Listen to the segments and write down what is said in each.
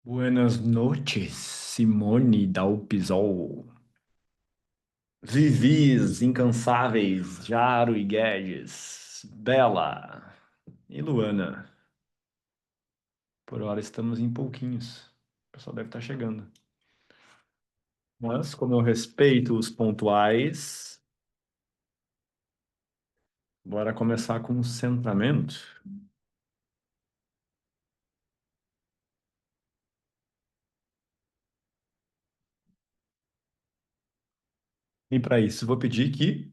Buenas noches, Simone Dalpisol. Vivis, incansáveis, Jaro e Guedes, Bela e Luana. Por hora estamos em pouquinhos. O pessoal deve estar chegando. Mas, como eu respeito os pontuais, bora começar com o centramento. E para isso, vou pedir que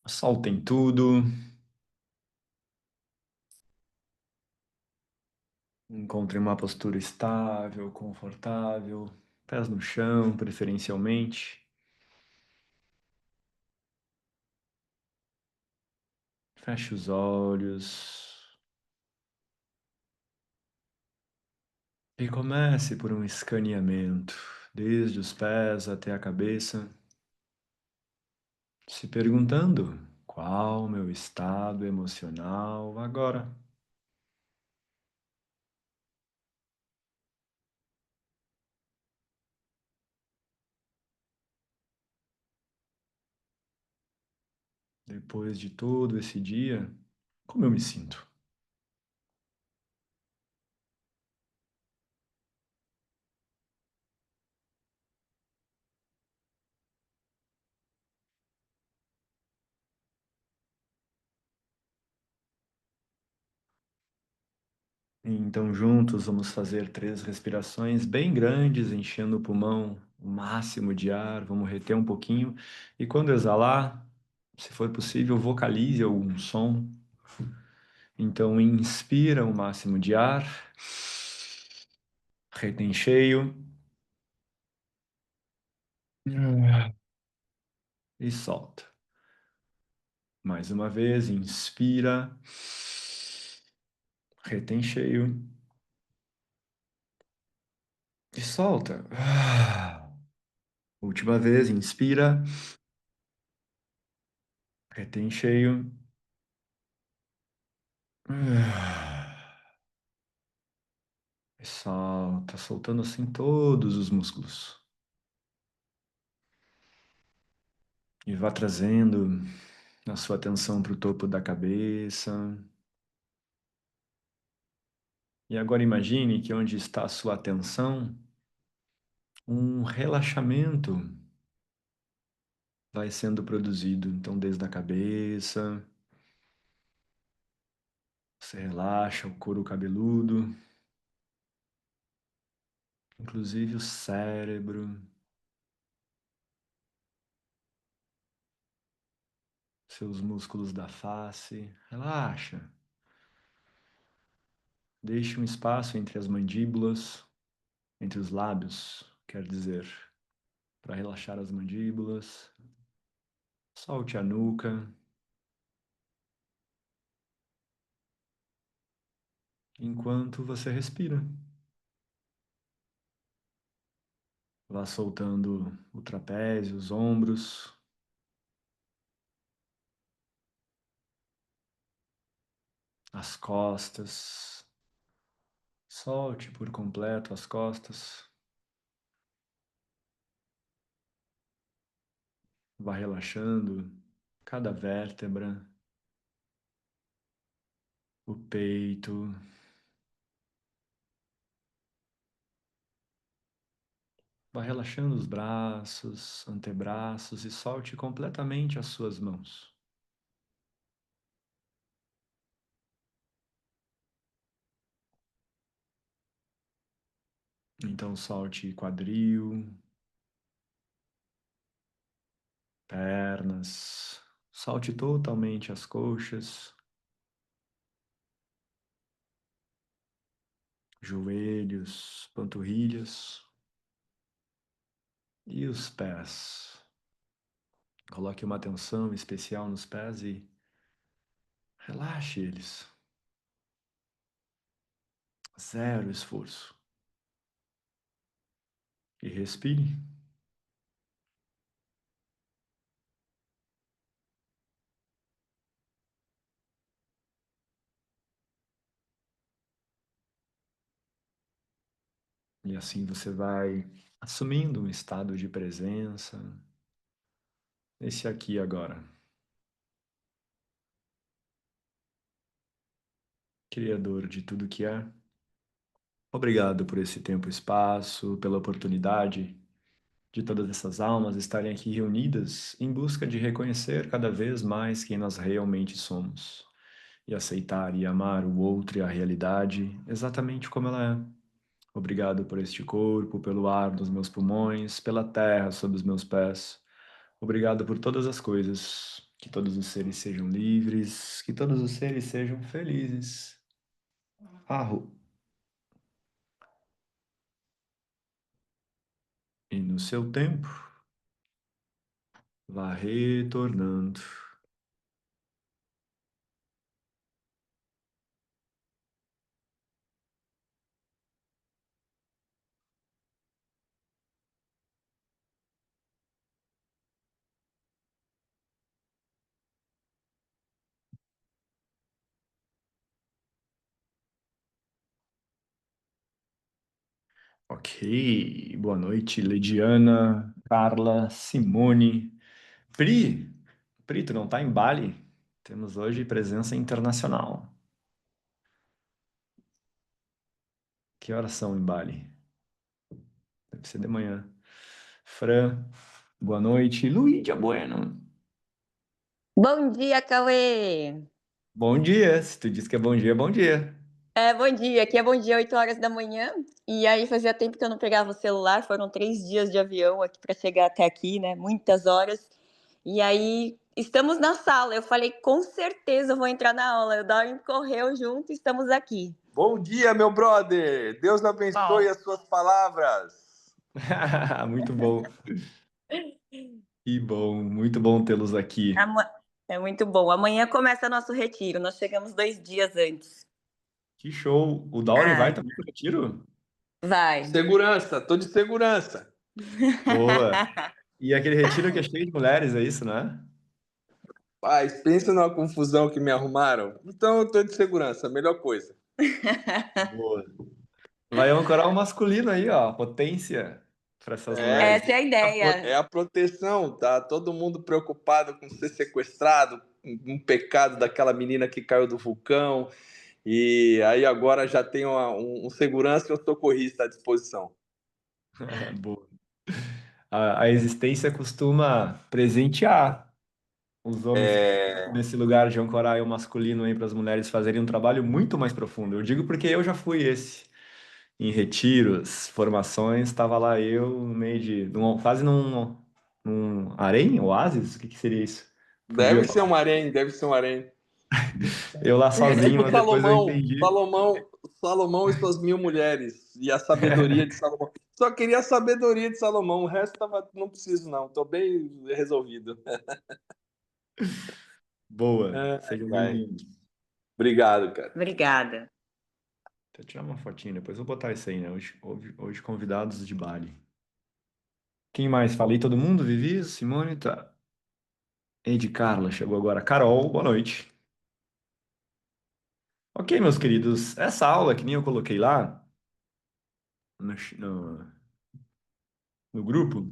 soltem tudo, encontrem uma postura estável, confortável, pés no chão, preferencialmente. Feche os olhos e comece por um escaneamento, desde os pés até a cabeça, se perguntando qual o meu estado emocional agora. Depois de todo esse dia, como eu me sinto? Então, juntos, vamos fazer 3 respirações bem grandes, enchendo o pulmão o máximo de ar. Vamos reter um pouquinho. E quando exalar, se for possível, vocalize algum som. Então, inspira o máximo de ar, retém cheio e solta. Mais uma vez, inspira, retém cheio e solta. Última vez, inspira, retém cheio e solta, soltando assim todos os músculos. E vá trazendo a sua atenção para o topo da cabeça. E agora imagine que onde está a sua atenção, um relaxamento vai sendo produzido. Então, desde a cabeça, você relaxa o couro cabeludo, inclusive o cérebro, seus músculos da face. Relaxa. Deixe um espaço entre as mandíbulas, entre os lábios, quer dizer, para relaxar as mandíbulas. Solte a nuca, enquanto você respira. Vá soltando o trapézio, os ombros, as costas. Solte por completo as costas. Vá relaxando cada vértebra, o peito. Vá relaxando os braços, antebraços e solte completamente as suas mãos. Então solte quadril, pernas, solte totalmente as coxas, joelhos, panturrilhas e os pés. Coloque uma atenção especial nos pés e relaxe eles. Zero esforço. E respire. E assim você vai assumindo um estado de presença, esse aqui e agora. Criador de tudo que é. Obrigado por esse tempo e espaço, pela oportunidade de todas essas almas estarem aqui reunidas em busca de reconhecer cada vez mais quem nós realmente somos e aceitar e amar o outro e a realidade exatamente como ela é. Obrigado por este corpo, pelo ar dos meus pulmões, pela terra sob os meus pés. Obrigado por todas as coisas. Que todos os seres sejam livres, que todos os seres sejam felizes. Arro. E no seu tempo, vá retornando. Ok. Boa noite, Lediana, Carla, Simone. Pri, Pri, tu não tá em Bali? Temos hoje presença internacional. Que horas são em Bali? Deve ser de manhã. Fran, boa noite. Luídia Bueno. Bom dia, Cauê! Bom dia. Se tu diz que é bom dia, é bom dia. Bom dia. Aqui é bom dia, 8 horas da manhã. E aí fazia tempo que eu não pegava o celular, foram 3 dias de avião aqui para chegar até aqui, né? Muitas horas. E aí estamos na sala. Eu falei, com certeza eu vou entrar na aula. O Darin correu junto, estamos aqui. Bom dia, meu brother. Deus abençoe Não. as suas palavras. Muito bom. Que bom, muito bom tê-los aqui. Ama- É muito bom. Amanhã começa nosso retiro. Nós chegamos 2 dias antes. Que show. O Dauri vai Ah, também pro retiro? vai. Segurança, tô de segurança. Boa. E aquele retiro que é cheio de mulheres, é isso, né? Paz, pensa numa confusão que me arrumaram. Então eu tô de segurança, melhor coisa. Boa. Vai ancorar o masculino aí, ó, potência para essas mulheres. Essa é a É ideia. a proteção, tá? Todo mundo preocupado com ser sequestrado, um pecado daquela menina que caiu do vulcão. E aí agora já tem um segurança e um socorrista à disposição. Boa. A existência costuma presentear os homens que ficam É, nesse lugar de ancorar o masculino aí para as mulheres fazerem um trabalho muito mais profundo. Eu digo porque eu já fui esse. Em retiros, formações, estava lá eu no meio quase num harém, oásis, o que que seria isso? Fugiu a deve ser palavra. um harém, deve ser um harém. Eu lá sozinho, Tipo mas depois eu entendi. Salomão e suas 1.000 mulheres e a sabedoria de Salomão. Só queria a sabedoria de Salomão, o resto não preciso não, tô bem resolvido. Boa, É, sejam vai. bem-vindos. Obrigado, cara. Obrigada. Deixa eu tirar uma fotinha, depois eu vou botar isso aí, né? Hoje convidados de Bali. Quem mais? Falei todo mundo? Vivi, Simone, tá. Ed Carla chegou agora. Carol, boa noite. Ok, meus queridos, essa aula que nem eu coloquei lá no, no, no grupo.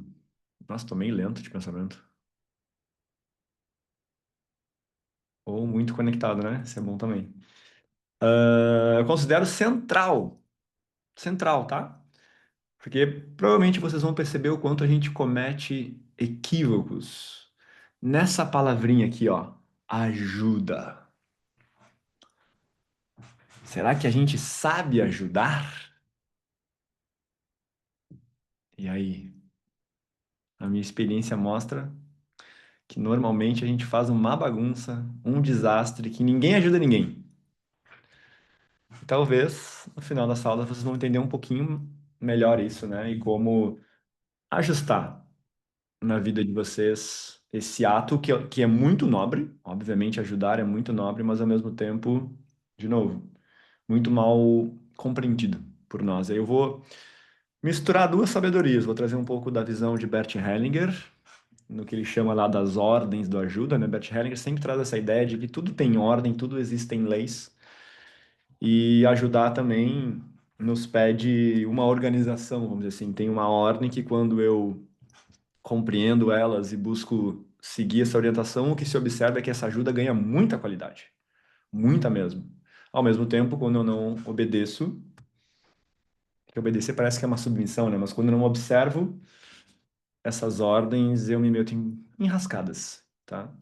Nossa, tô meio lento de pensamento. Ou muito conectado, né? Isso é bom também. Eu considero central, tá? Porque provavelmente vocês vão perceber o quanto a gente comete equívocos nessa palavrinha aqui, ó, ajuda. Será que a gente sabe ajudar? E aí, a minha experiência mostra que normalmente a gente faz uma bagunça, um desastre, que ninguém ajuda ninguém. Talvez no final da aula vocês vão entender um pouquinho melhor isso, né? E como ajustar na vida de vocês esse ato que é muito nobre, obviamente ajudar é muito nobre, mas ao mesmo tempo, de novo, muito mal compreendido por nós. Aí eu vou misturar duas sabedorias, vou trazer um pouco da visão de Bert Hellinger, no que ele chama lá das ordens do ajuda, né? Bert Hellinger sempre traz essa ideia de que tudo tem ordem, tudo existem leis, e ajudar também nos pede uma organização, vamos dizer assim. Tem uma ordem que quando eu compreendo elas e busco seguir essa orientação, o que se observa é que essa ajuda ganha muita qualidade, muita mesmo. Ao mesmo tempo, quando eu não obedeço, que obedecer parece que é uma submissão, né? Mas quando eu não observo essas ordens, eu me meto em enrascadas, tá?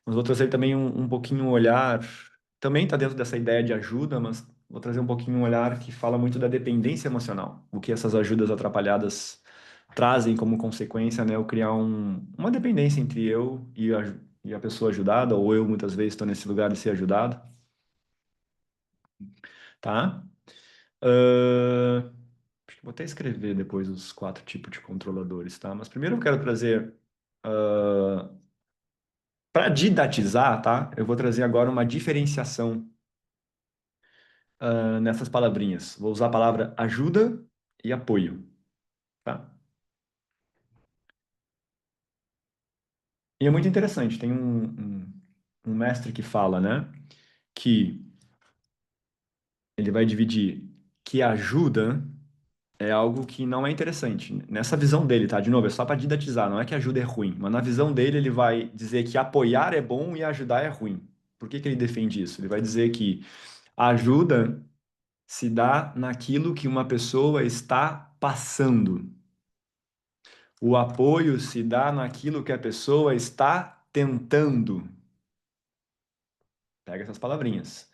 Mas vou trazer também um pouquinho um olhar, também está dentro dessa ideia de ajuda, mas vou trazer um pouquinho um olhar que fala muito da dependência emocional, o que essas ajudas atrapalhadas trazem como consequência, né? Eu criar uma dependência entre eu e a pessoa ajudada, ou eu muitas vezes estou nesse lugar de ser ajudado, tá? Ahn, Acho que vou até escrever depois os 4 tipos de controladores, tá? Mas primeiro eu quero trazer, para didatizar, tá? Eu vou trazer agora uma diferenciação, nessas palavrinhas. Vou usar a palavra ajuda e apoio, tá? E é muito interessante, tem um mestre que fala, né? Que ele vai dividir que ajuda é algo que não é interessante. Nessa visão dele, tá? De novo, é só para didatizar, não é que ajuda é ruim, mas na visão dele ele vai dizer que apoiar é bom e ajudar é ruim. Por que que ele defende isso? Ele vai dizer que a ajuda se dá naquilo que uma pessoa está passando. O apoio se dá naquilo que a pessoa está tentando. Pega essas palavrinhas.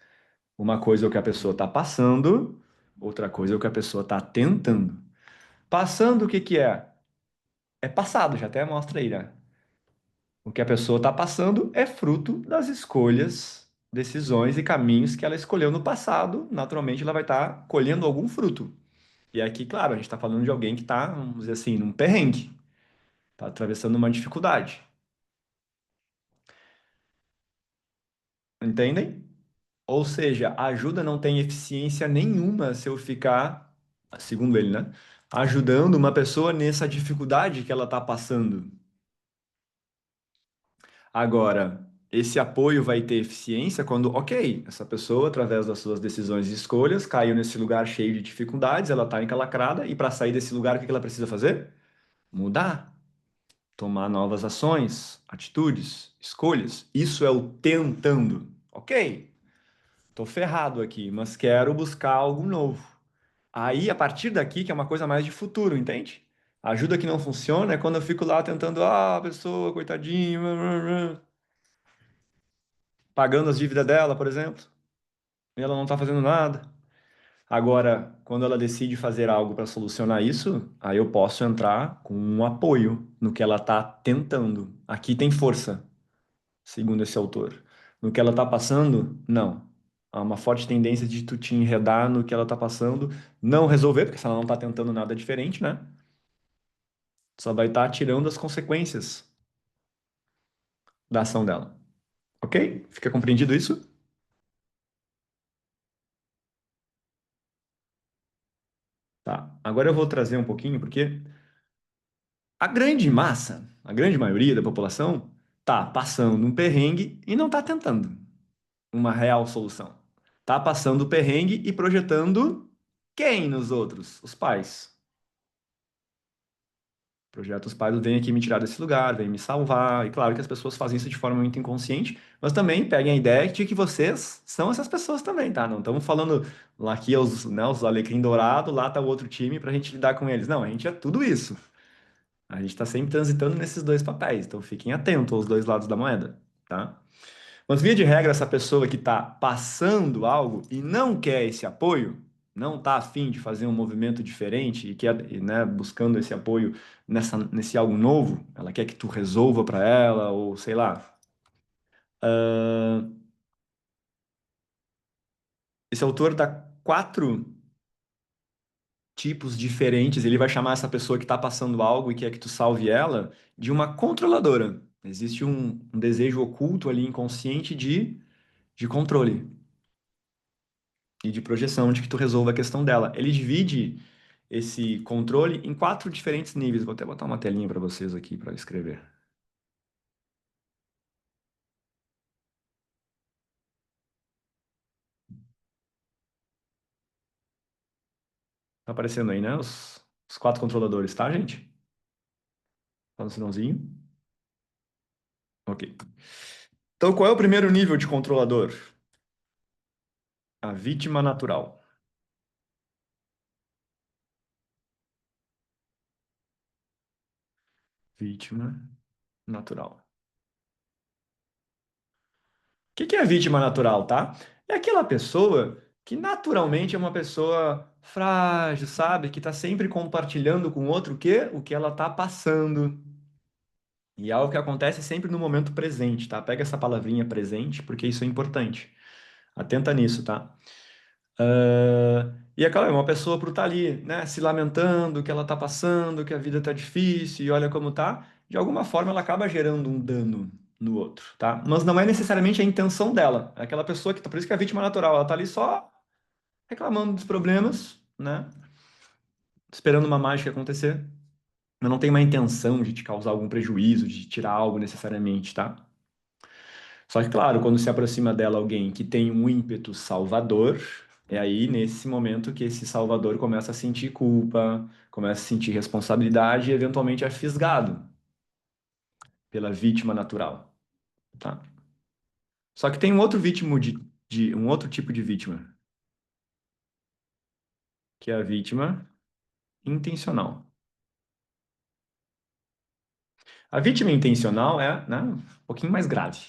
Uma coisa é o que a pessoa está passando, outra coisa é o que a pessoa está tentando. Passando, o que que é? É passado, já até mostra aí, né? O que a pessoa está passando é fruto das escolhas, decisões e caminhos que ela escolheu no passado. Naturalmente, ela vai estar colhendo algum fruto. E aqui, claro, a gente está falando de alguém que está, vamos dizer assim, num perrengue, está atravessando uma dificuldade. Entendem? Ou seja, a ajuda não tem eficiência nenhuma se eu ficar, segundo ele, né? Ajudando uma pessoa nessa dificuldade que ela está passando. Agora, esse apoio vai ter eficiência quando, ok, essa pessoa, através das suas decisões e escolhas, caiu nesse lugar cheio de dificuldades, ela está encalacrada, e para sair desse lugar, o que que ela precisa fazer? Mudar, tomar novas ações, atitudes, escolhas. Isso é o tentando. Ok, tô ferrado aqui, mas quero buscar algo novo. Aí, a partir daqui, que é uma coisa mais de futuro, entende? A ajuda que não funciona é quando eu fico lá tentando, pessoa, coitadinho, pagando as dívidas dela, por exemplo, e ela não está fazendo nada. Agora, quando ela decide fazer algo para solucionar isso, aí eu posso entrar com um apoio no que ela está tentando. Aqui tem força, segundo esse autor. No que ela está passando, não. Há uma forte tendência de tu te enredar no que ela está passando, não resolver, porque se ela não está tentando nada diferente, né? Só vai estar tirando as consequências da ação dela. Ok? Fica compreendido isso? Tá. Agora eu vou trazer um pouquinho, porque a grande massa, a grande maioria da população, tá passando um perrengue e não tá tentando uma real solução. Tá passando o perrengue e projetando quem nos outros? Os pais. Projeto os pais vêm aqui me tirar desse lugar, vêm me salvar. E claro que as pessoas fazem isso de forma muito inconsciente, mas também peguem a ideia de que vocês são essas pessoas também, tá? Não estamos falando lá aqui os alecrim dourado, lá tá o outro time pra gente lidar com eles. Não, a gente é tudo isso. A gente está sempre transitando nesses dois papéis, então fiquem atentos aos dois lados da moeda, tá? Mas via de regra, essa pessoa que está passando algo e não quer esse apoio, não está afim de fazer um movimento diferente e quer, né, buscando esse apoio nesse algo novo, ela quer que tu resolva para ela, ou sei lá. Esse autor dá 4 tipos diferentes, ele vai chamar essa pessoa que está passando algo e quer que tu salve ela de uma controladora. Existe um desejo oculto ali, inconsciente, de controle e de projeção, de que tu resolva a questão dela. Ele divide esse controle em 4 diferentes níveis. Vou até botar uma telinha para vocês aqui para escrever. Tá aparecendo aí, né? Os quatro controladores, tá, gente? Tá no sinalzinho? Ok. Então, qual é o primeiro nível de controlador? A vítima natural. Vítima natural. O que é a vítima natural, tá? É aquela pessoa que naturalmente é uma pessoa frágil, sabe? Que tá sempre compartilhando com o outro o que ela tá passando. E é algo que acontece sempre no momento presente, tá? Pega essa palavrinha presente, porque isso é importante. Atenta nisso, tá? E é claro, é uma pessoa por estar ali, né, se lamentando que ela está passando, que a vida está difícil e olha como tá, de alguma forma ela acaba gerando um dano no outro, tá? Mas não é necessariamente a intenção dela. É aquela pessoa que, por isso que é a vítima natural, ela tá ali só reclamando dos problemas, né? Esperando uma mágica acontecer. Mas não tem uma intenção de te causar algum prejuízo, de tirar algo necessariamente, tá? Só que, claro, quando se aproxima dela alguém que tem um ímpeto salvador, é aí nesse momento que esse salvador começa a sentir culpa, começa a sentir responsabilidade e eventualmente é fisgado pela vítima natural, tá? Só que tem um outro vítima de um outro tipo de vítima, que é a vítima intencional. A vítima intencional é, né, um pouquinho mais grave.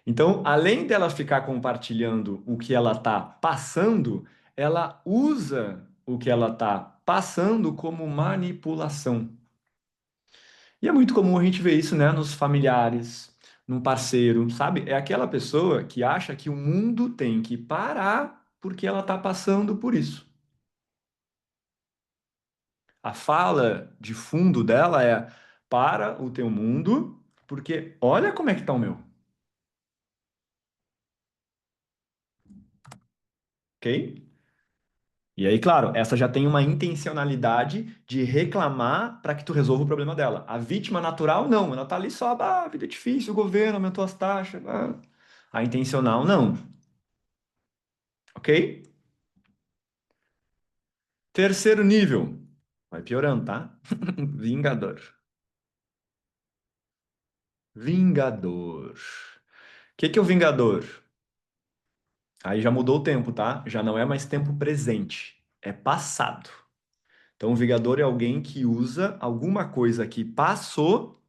Então, além dela ficar compartilhando o que ela está passando, ela usa o que ela está passando como manipulação. E é muito comum a gente ver isso, né, nos familiares, num parceiro, sabe? É aquela pessoa que acha que o mundo tem que parar porque ela está passando por isso. A fala de fundo dela é: para o teu mundo, porque olha como é que está o meu, ok? E aí, claro, essa já tem uma intencionalidade de reclamar para que tu resolva o problema dela. A vítima natural, não. Ela tá ali só, ah, vida é difícil, o governo aumentou as taxas. Ah. A intencional, não. Ok? Terceiro nível. Vai piorando, tá? Vingador. Vingador. O que é o Vingador? Aí já mudou o tempo, tá? Já não é mais tempo presente. É passado. Então, o Vingador é alguém que usa alguma coisa que passou,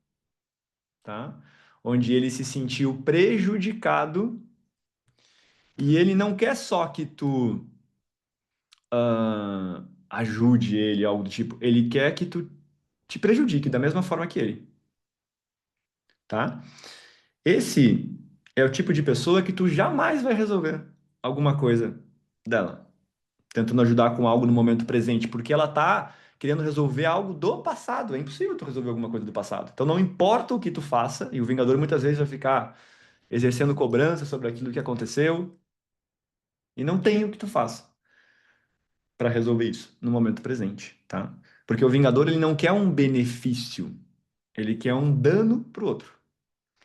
tá? Onde ele se sentiu prejudicado e ele não quer só que tu ajude ele, algo do tipo, ele quer que tu te prejudique da mesma forma que ele, tá? Esse é o tipo de pessoa que tu jamais vai resolver alguma coisa dela, tentando ajudar com algo no momento presente, porque ela tá querendo resolver algo do passado. É impossível tu resolver alguma coisa do passado. Então não importa o que tu faça, e o Vingador muitas vezes vai ficar exercendo cobrança sobre aquilo que aconteceu, e não tem o que tu faça para resolver isso no momento presente, tá? Porque o Vingador ele não quer um benefício, ele quer um dano pro outro.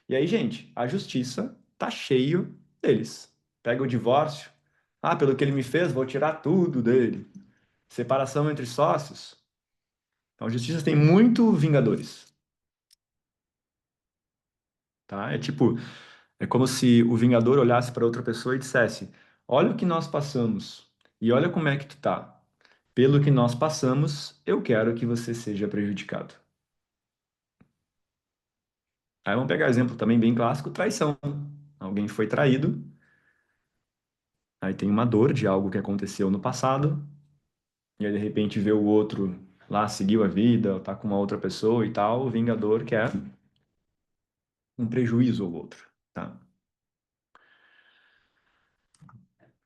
E aí, gente, a justiça tá cheio deles. Pega o divórcio, ah, pelo que ele me fez, vou tirar tudo dele. Separação entre sócios. Então, a justiça tem muito Vingadores, tá? É tipo, é como se o Vingador olhasse para outra pessoa e dissesse: olha o que nós passamos e olha como é que tu tá. Pelo que nós passamos, eu quero que você seja prejudicado. Aí vamos pegar exemplo também bem clássico, traição. Alguém foi traído, aí tem uma dor de algo que aconteceu no passado, e aí de repente vê o outro lá, seguiu a vida, tá com uma outra pessoa e tal, o Vingador quer um prejuízo ao outro, tá?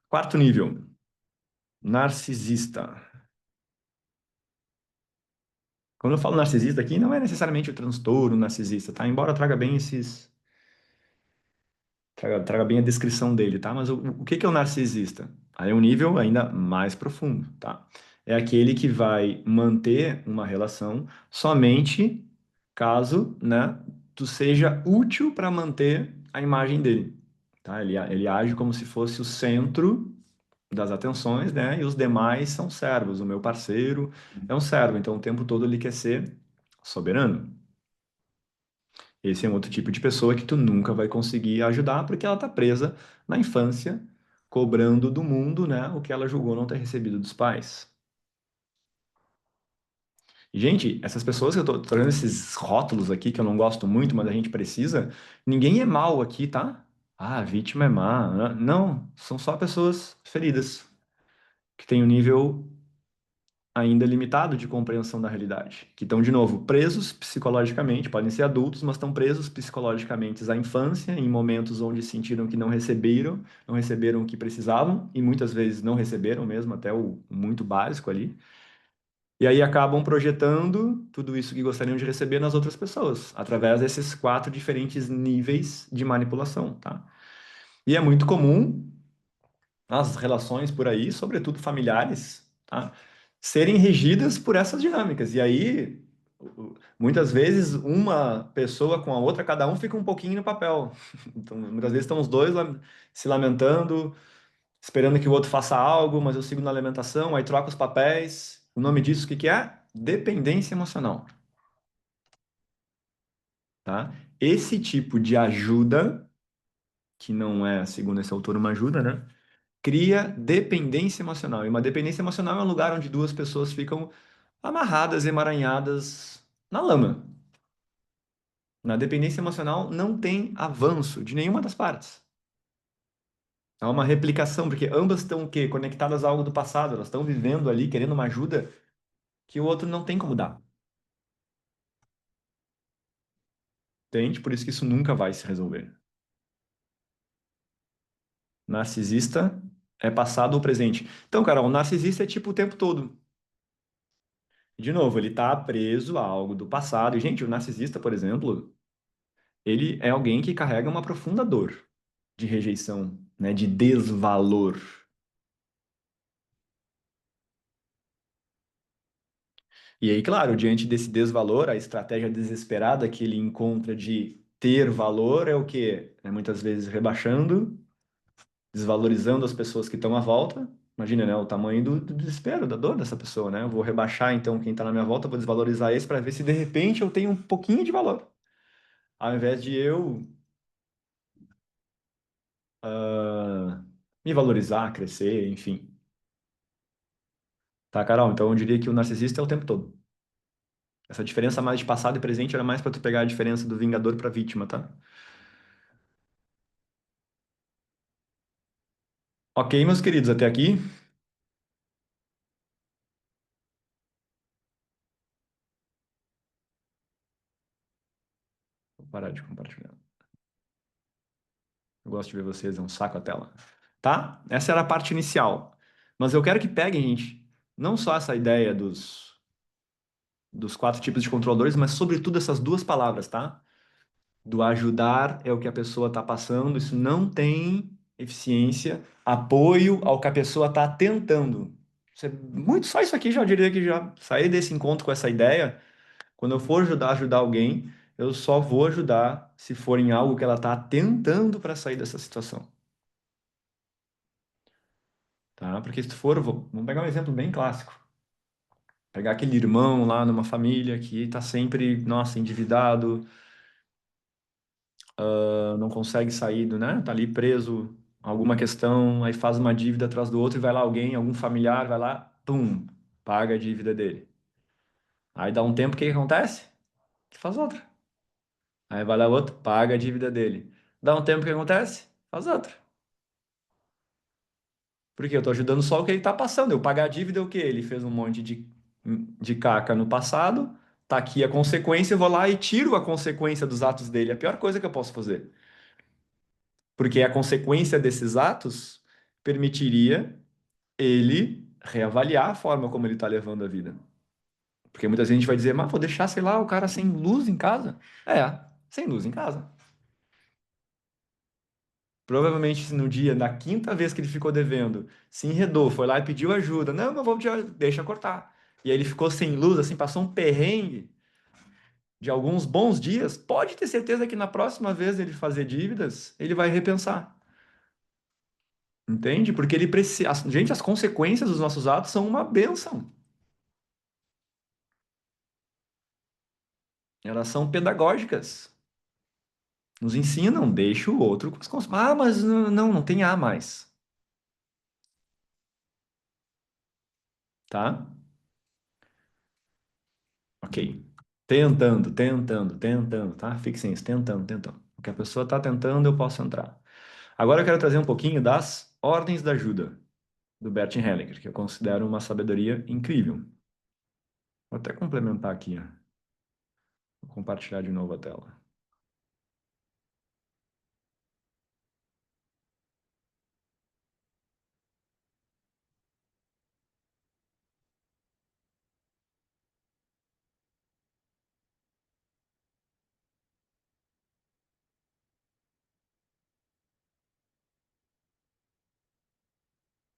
Quarto nível, narcisista. Quando eu falo narcisista aqui, não é necessariamente o transtorno narcisista, tá? Embora traga bem esses traga bem a descrição dele, tá? Mas o que que é o narcisista? Aí é um nível ainda mais profundo, tá? É aquele que vai manter uma relação somente caso, né, tu seja útil para manter a imagem dele, tá? Ele age como se fosse o centro das atenções, né? E os demais são servos. O meu parceiro é um servo, então o tempo todo ele quer ser soberano. Esse é um outro tipo de pessoa que tu nunca vai conseguir ajudar porque ela está presa na infância, cobrando do mundo, né, o que ela julgou não ter recebido dos pais. E, gente, essas pessoas que eu tô trazendo esses rótulos aqui que eu não gosto muito, mas a gente precisa, ninguém é mal aqui, tá? Ah, a vítima é má. Não, são só pessoas feridas, que têm um nível ainda limitado de compreensão da realidade, que estão, de novo, presos psicologicamente, podem ser adultos, mas estão presos psicologicamente à infância, em momentos onde sentiram que não receberam o que precisavam, e muitas vezes não receberam mesmo, até o muito básico ali. E aí acabam projetando tudo isso que gostariam de receber nas outras pessoas, através desses 4 diferentes níveis de manipulação, tá? E é muito comum as relações por aí, sobretudo familiares, tá? Serem regidas por essas dinâmicas. E aí, muitas vezes, uma pessoa com a outra, cada um fica um pouquinho no papel. Então, muitas vezes estão os dois se lamentando, esperando que o outro faça algo, mas eu sigo na lamentação, aí troca os papéis. O nome disso, o que que é? Dependência emocional, tá? Esse tipo de ajuda, que não é, segundo esse autor, uma ajuda, né? Cria dependência emocional. E uma dependência emocional é um lugar onde duas pessoas ficam amarradas, emaranhadas na lama. Na dependência emocional não tem avanço de nenhuma das partes. Há uma replicação, porque ambas estão o quê? Conectadas a algo do passado. Elas estão vivendo ali, querendo uma ajuda que o outro não tem como dar. Entende? Por isso que isso nunca vai se resolver. Narcisista é passado ou presente. Então, cara, o narcisista é tipo o tempo todo. De novo, ele tá preso a algo do passado. E, gente, o narcisista, por exemplo, ele é alguém que carrega uma profunda dor de rejeição, né, de desvalor. E aí, claro, diante desse desvalor, a estratégia desesperada que ele encontra de ter valor é o quê? É muitas vezes rebaixando, desvalorizando as pessoas que estão à volta. Imagina, né, o tamanho do desespero, da dor dessa pessoa, né? Eu vou rebaixar então quem está na minha volta, vou desvalorizar esse para ver se de repente eu tenho um pouquinho de valor. Ao invés de eu ah, me valorizar, crescer, enfim. Tá, Carol? Então eu diria que o narcisista é o tempo todo. Essa diferença mais de passado e presente era mais para tu pegar a diferença do vingador para vítima, tá? Ok, meus queridos, até aqui. Vou parar de compartilhar. Eu gosto de ver vocês, é um saco a tela. Tá? Essa era a parte inicial. Mas eu quero que peguem, gente, não só essa ideia dos 4 tipos de controladores, mas sobretudo essas 2 palavras, tá? Do ajudar é o que a pessoa está passando, isso não tem eficiência, apoio ao que a pessoa está tentando. Muito só isso aqui já diria que já sair desse encontro com essa ideia, quando eu for ajudar alguém, eu só vou ajudar se for em algo que ela está tentando para sair dessa situação, tá? Porque se tu for, vamos pegar um exemplo bem clássico. Pegar aquele irmão lá numa família que está sempre, nossa, endividado, não consegue sair do, né? Tá ali preso a alguma questão, aí faz uma dívida atrás do outro e vai lá alguém, algum familiar, vai lá, pum, paga a dívida dele. Aí dá um tempo, o que que acontece? Faz outra. Aí vai lá outro, paga a dívida dele. Dá um tempo, o que acontece? Faz outra. Porque eu tô ajudando só o que ele tá passando. Eu pagar a dívida é o quê? Ele fez um monte de caca no passado, tá aqui a consequência, eu vou lá e tiro a consequência dos atos dele. É a pior coisa que eu posso fazer. Porque a consequência desses atos permitiria ele reavaliar a forma como ele está levando a vida. Porque muitas vezes a gente vai dizer, mas vou deixar, sei lá, o cara sem luz em casa. É, sem luz em casa. Provavelmente se no dia, da quinta vez que ele ficou devendo, se enredou, foi lá e pediu ajuda. Não, mas deixa cortar. E aí ele ficou sem luz, assim, passou um perrengue de alguns bons dias. Pode ter certeza que na próxima vez ele fazer dívidas, ele vai repensar. Entende? Porque ele precisa. Gente, as consequências dos nossos atos são uma bênção. Elas são pedagógicas. Nos ensinam, deixa o outro com as consequências. Ah, mas não tem A mais. Tá? Ok. Tentando, tá? Fixem isso, tentando. O que a pessoa está tentando, eu posso entrar. Agora eu quero trazer um pouquinho das ordens da ajuda do Bert Hellinger, que eu considero uma sabedoria incrível. Vou até complementar aqui, ó. Vou compartilhar de novo a tela.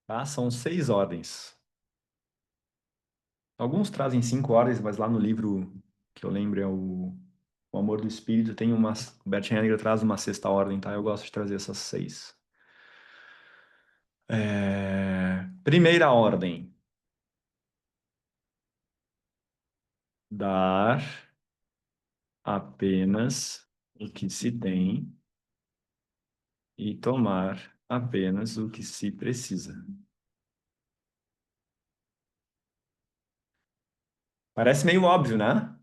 Tá? São 6 ordens. Alguns trazem 5 ordens, mas lá no livro que eu lembro é o Amor do Espírito, tem uma. O Bert Hellinger traz uma sexta ordem, tá? Eu gosto de trazer essas 6. Primeira ordem. Dar apenas o que se tem e tomar apenas o que se precisa. Parece meio óbvio, né?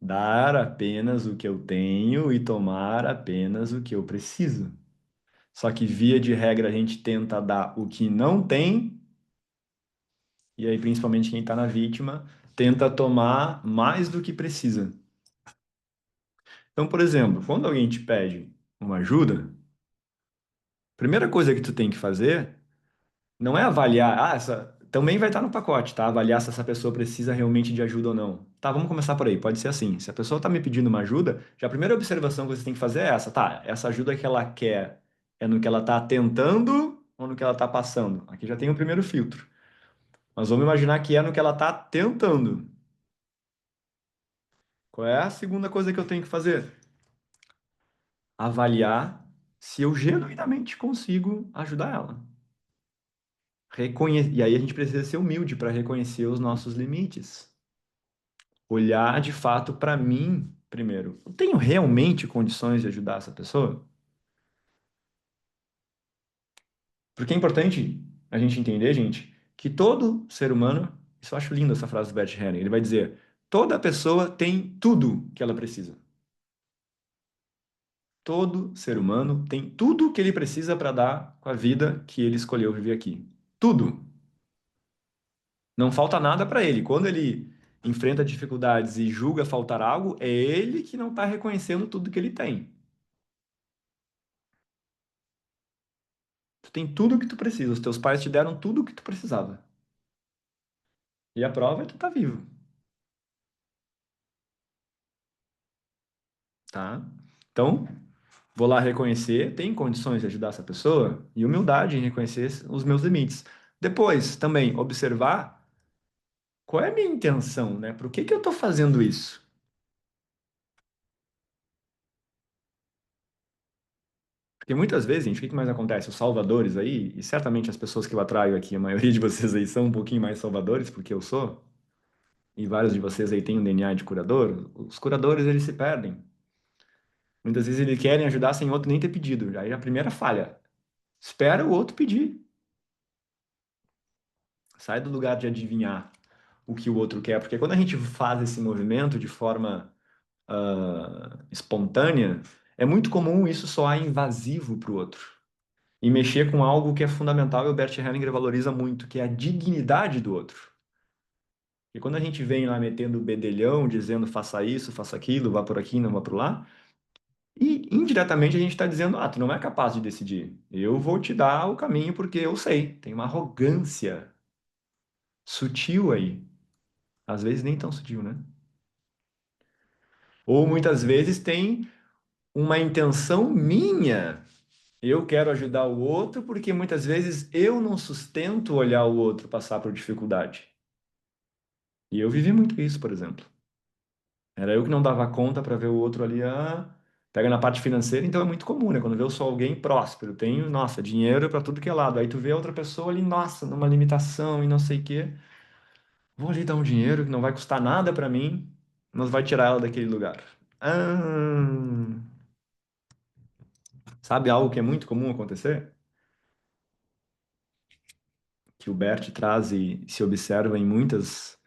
Dar apenas o que eu tenho e tomar apenas o que eu preciso. Só que, via de regra, a gente tenta dar o que não tem, e aí, principalmente quem está na vítima, tenta tomar mais do que precisa. Então, por exemplo, quando alguém te pede uma ajuda, a primeira coisa que tu tem que fazer não é avaliar, essa também vai estar no pacote, tá? Avaliar se essa pessoa precisa realmente de ajuda ou não. Tá, vamos começar por aí. Pode ser assim. Se a pessoa está me pedindo uma ajuda, já a primeira observação que você tem que fazer é essa, tá? Essa ajuda que ela quer é no que ela está tentando ou no que ela está passando? Aqui já tem o primeiro filtro. Mas vamos imaginar que é no que ela está tentando. Qual é a segunda coisa que eu tenho que fazer? Avaliar se eu genuinamente consigo ajudar ela. E aí a gente precisa ser humilde para reconhecer os nossos limites. Olhar de fato para mim primeiro. Eu tenho realmente condições de ajudar essa pessoa? Porque é importante a gente entender, gente, que todo ser humano, isso eu acho lindo essa frase do Bert Hellinger, ele vai dizer, toda pessoa tem tudo que ela precisa. Todo ser humano tem tudo que ele precisa para dar com a vida que ele escolheu viver aqui. Tudo. Não falta nada para ele. Quando ele enfrenta dificuldades e julga faltar algo, é ele que não está reconhecendo tudo que ele tem. Tu tem tudo o que tu precisa. Os teus pais te deram tudo o que tu precisava. E a prova é que tu tá vivo, tá? Então, vou lá reconhecer, tem condições de ajudar essa pessoa? E humildade em reconhecer os meus limites. Depois, também, observar qual é a minha intenção, né? Por que que eu tô fazendo isso? Porque muitas vezes, gente, o que que mais acontece? Os salvadores aí, e certamente as pessoas que eu atraio aqui, a maioria de vocês aí são um pouquinho mais salvadores, porque eu sou, e vários de vocês aí têm um DNA de curador, os curadores, eles se perdem. Muitas vezes eles querem ajudar sem outro nem ter pedido. Aí a primeira falha. Espera o outro pedir. Sai do lugar de adivinhar o que o outro quer, porque quando a gente faz esse movimento de forma espontânea, é muito comum isso soar invasivo para o outro. E mexer com algo que é fundamental e o Bert Hellinger valoriza muito, que é a dignidade do outro. E quando a gente vem lá metendo o bedelhão, dizendo faça isso, faça aquilo, vá por aqui, não vá por lá, e indiretamente a gente está dizendo, tu não é capaz de decidir. Eu vou te dar o caminho porque eu sei. Tem uma arrogância sutil aí. Às vezes nem tão sutil, né? Ou muitas vezes tem uma intenção minha. Eu quero ajudar o outro porque muitas vezes eu não sustento olhar o outro passar por dificuldade. E eu vivi muito isso, por exemplo. Era eu que não dava conta para ver o outro ali, Pega na parte financeira, então é muito comum, né? Quando vê eu sou alguém próspero, tenho, nossa, dinheiro para tudo que é lado. Aí tu vê outra pessoa ali, nossa, numa limitação e não sei o quê. Vou ali dar um dinheiro que não vai custar nada para mim, mas vai tirar ela daquele lugar. Ah, sabe algo que é muito comum acontecer? Que o Bert traz e se observa em muitas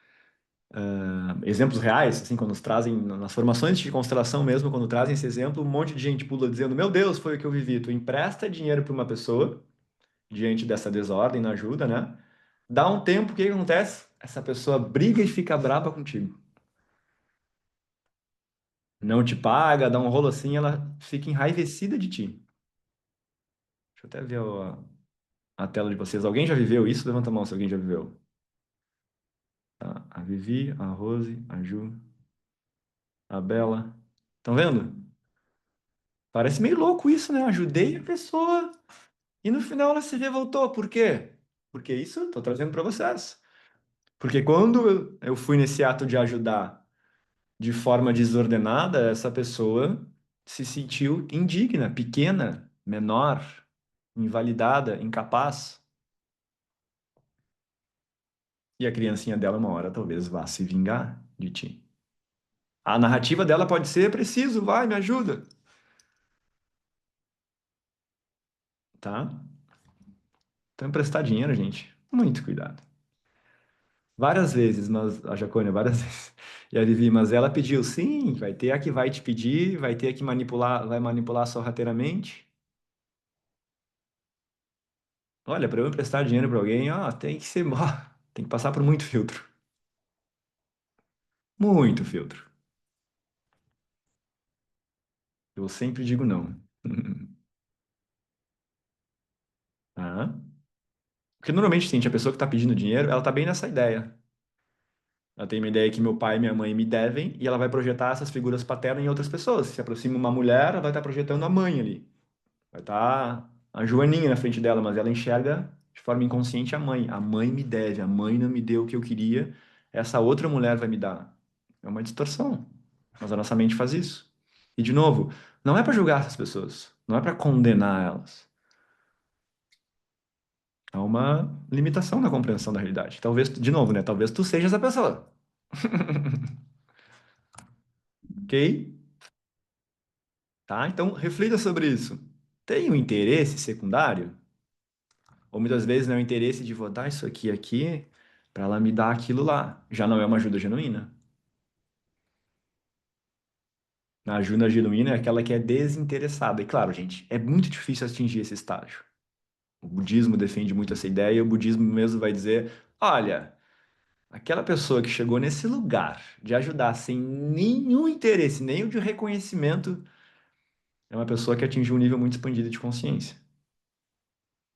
exemplos reais, assim, quando nos trazem nas formações de constelação mesmo, quando trazem esse exemplo, um monte de gente pula dizendo: Meu Deus, foi o que eu vivi. Tu empresta dinheiro para uma pessoa diante dessa desordem na ajuda, né? Dá um tempo, o que que acontece? Essa pessoa briga e fica braba contigo. Não te paga, dá um rolo assim, ela fica enraivecida de ti. Deixa eu até ver a tela de vocês. Alguém já viveu isso? Levanta a mão se alguém já viveu. Tá. A Vivi, a Rose, a Ju, a Bela. Estão vendo? Parece meio louco isso, né? Ajudei a pessoa e no final ela se revoltou. Por quê? Porque isso eu tô trazendo para vocês. Porque quando eu fui nesse ato de ajudar de forma desordenada, essa pessoa se sentiu indigna, pequena, menor, invalidada, incapaz. E a criancinha dela, uma hora, talvez vá se vingar de ti. A narrativa dela pode ser: preciso, vai, me ajuda. Tá? Então, emprestar dinheiro, gente, muito cuidado. Várias vezes, mas a Jacônia, várias vezes. E a Vivi, mas ela pediu, sim, vai ter a que vai te pedir, vai ter a que manipular, vai manipular sorrateiramente. Olha, para eu emprestar dinheiro para alguém, ó, tem que ser, ó, tem que passar por muito filtro. Muito filtro. Eu sempre digo não. Tá? Porque normalmente, gente, a pessoa que está pedindo dinheiro, ela está bem nessa ideia. Ela tem uma ideia que meu pai e minha mãe me devem e ela vai projetar essas figuras paternas em outras pessoas. Se aproxima uma mulher, ela vai estar projetando a mãe ali. Vai estar a Joaninha na frente dela, mas ela enxerga de forma inconsciente a mãe. A mãe me deve, a mãe não me deu o que eu queria, essa outra mulher vai me dar. É uma distorção, mas a nossa mente faz isso. E, de novo, não é para julgar essas pessoas, não é para condenar elas. Há uma limitação na compreensão da realidade. Talvez, de novo, né? Talvez tu seja essa pessoa. Ok? Tá? Então, reflita sobre isso. Tem um interesse secundário? Ou muitas vezes não é o interesse de vou dar isso aqui para ela me dar aquilo lá. Já não é uma ajuda genuína. A ajuda genuína é aquela que é desinteressada. E claro, gente, é muito difícil atingir esse estágio. O budismo defende muito essa ideia e o budismo mesmo vai dizer: olha, aquela pessoa que chegou nesse lugar de ajudar sem nenhum interesse, nem o de reconhecimento, é uma pessoa que atingiu um nível muito expandido de consciência.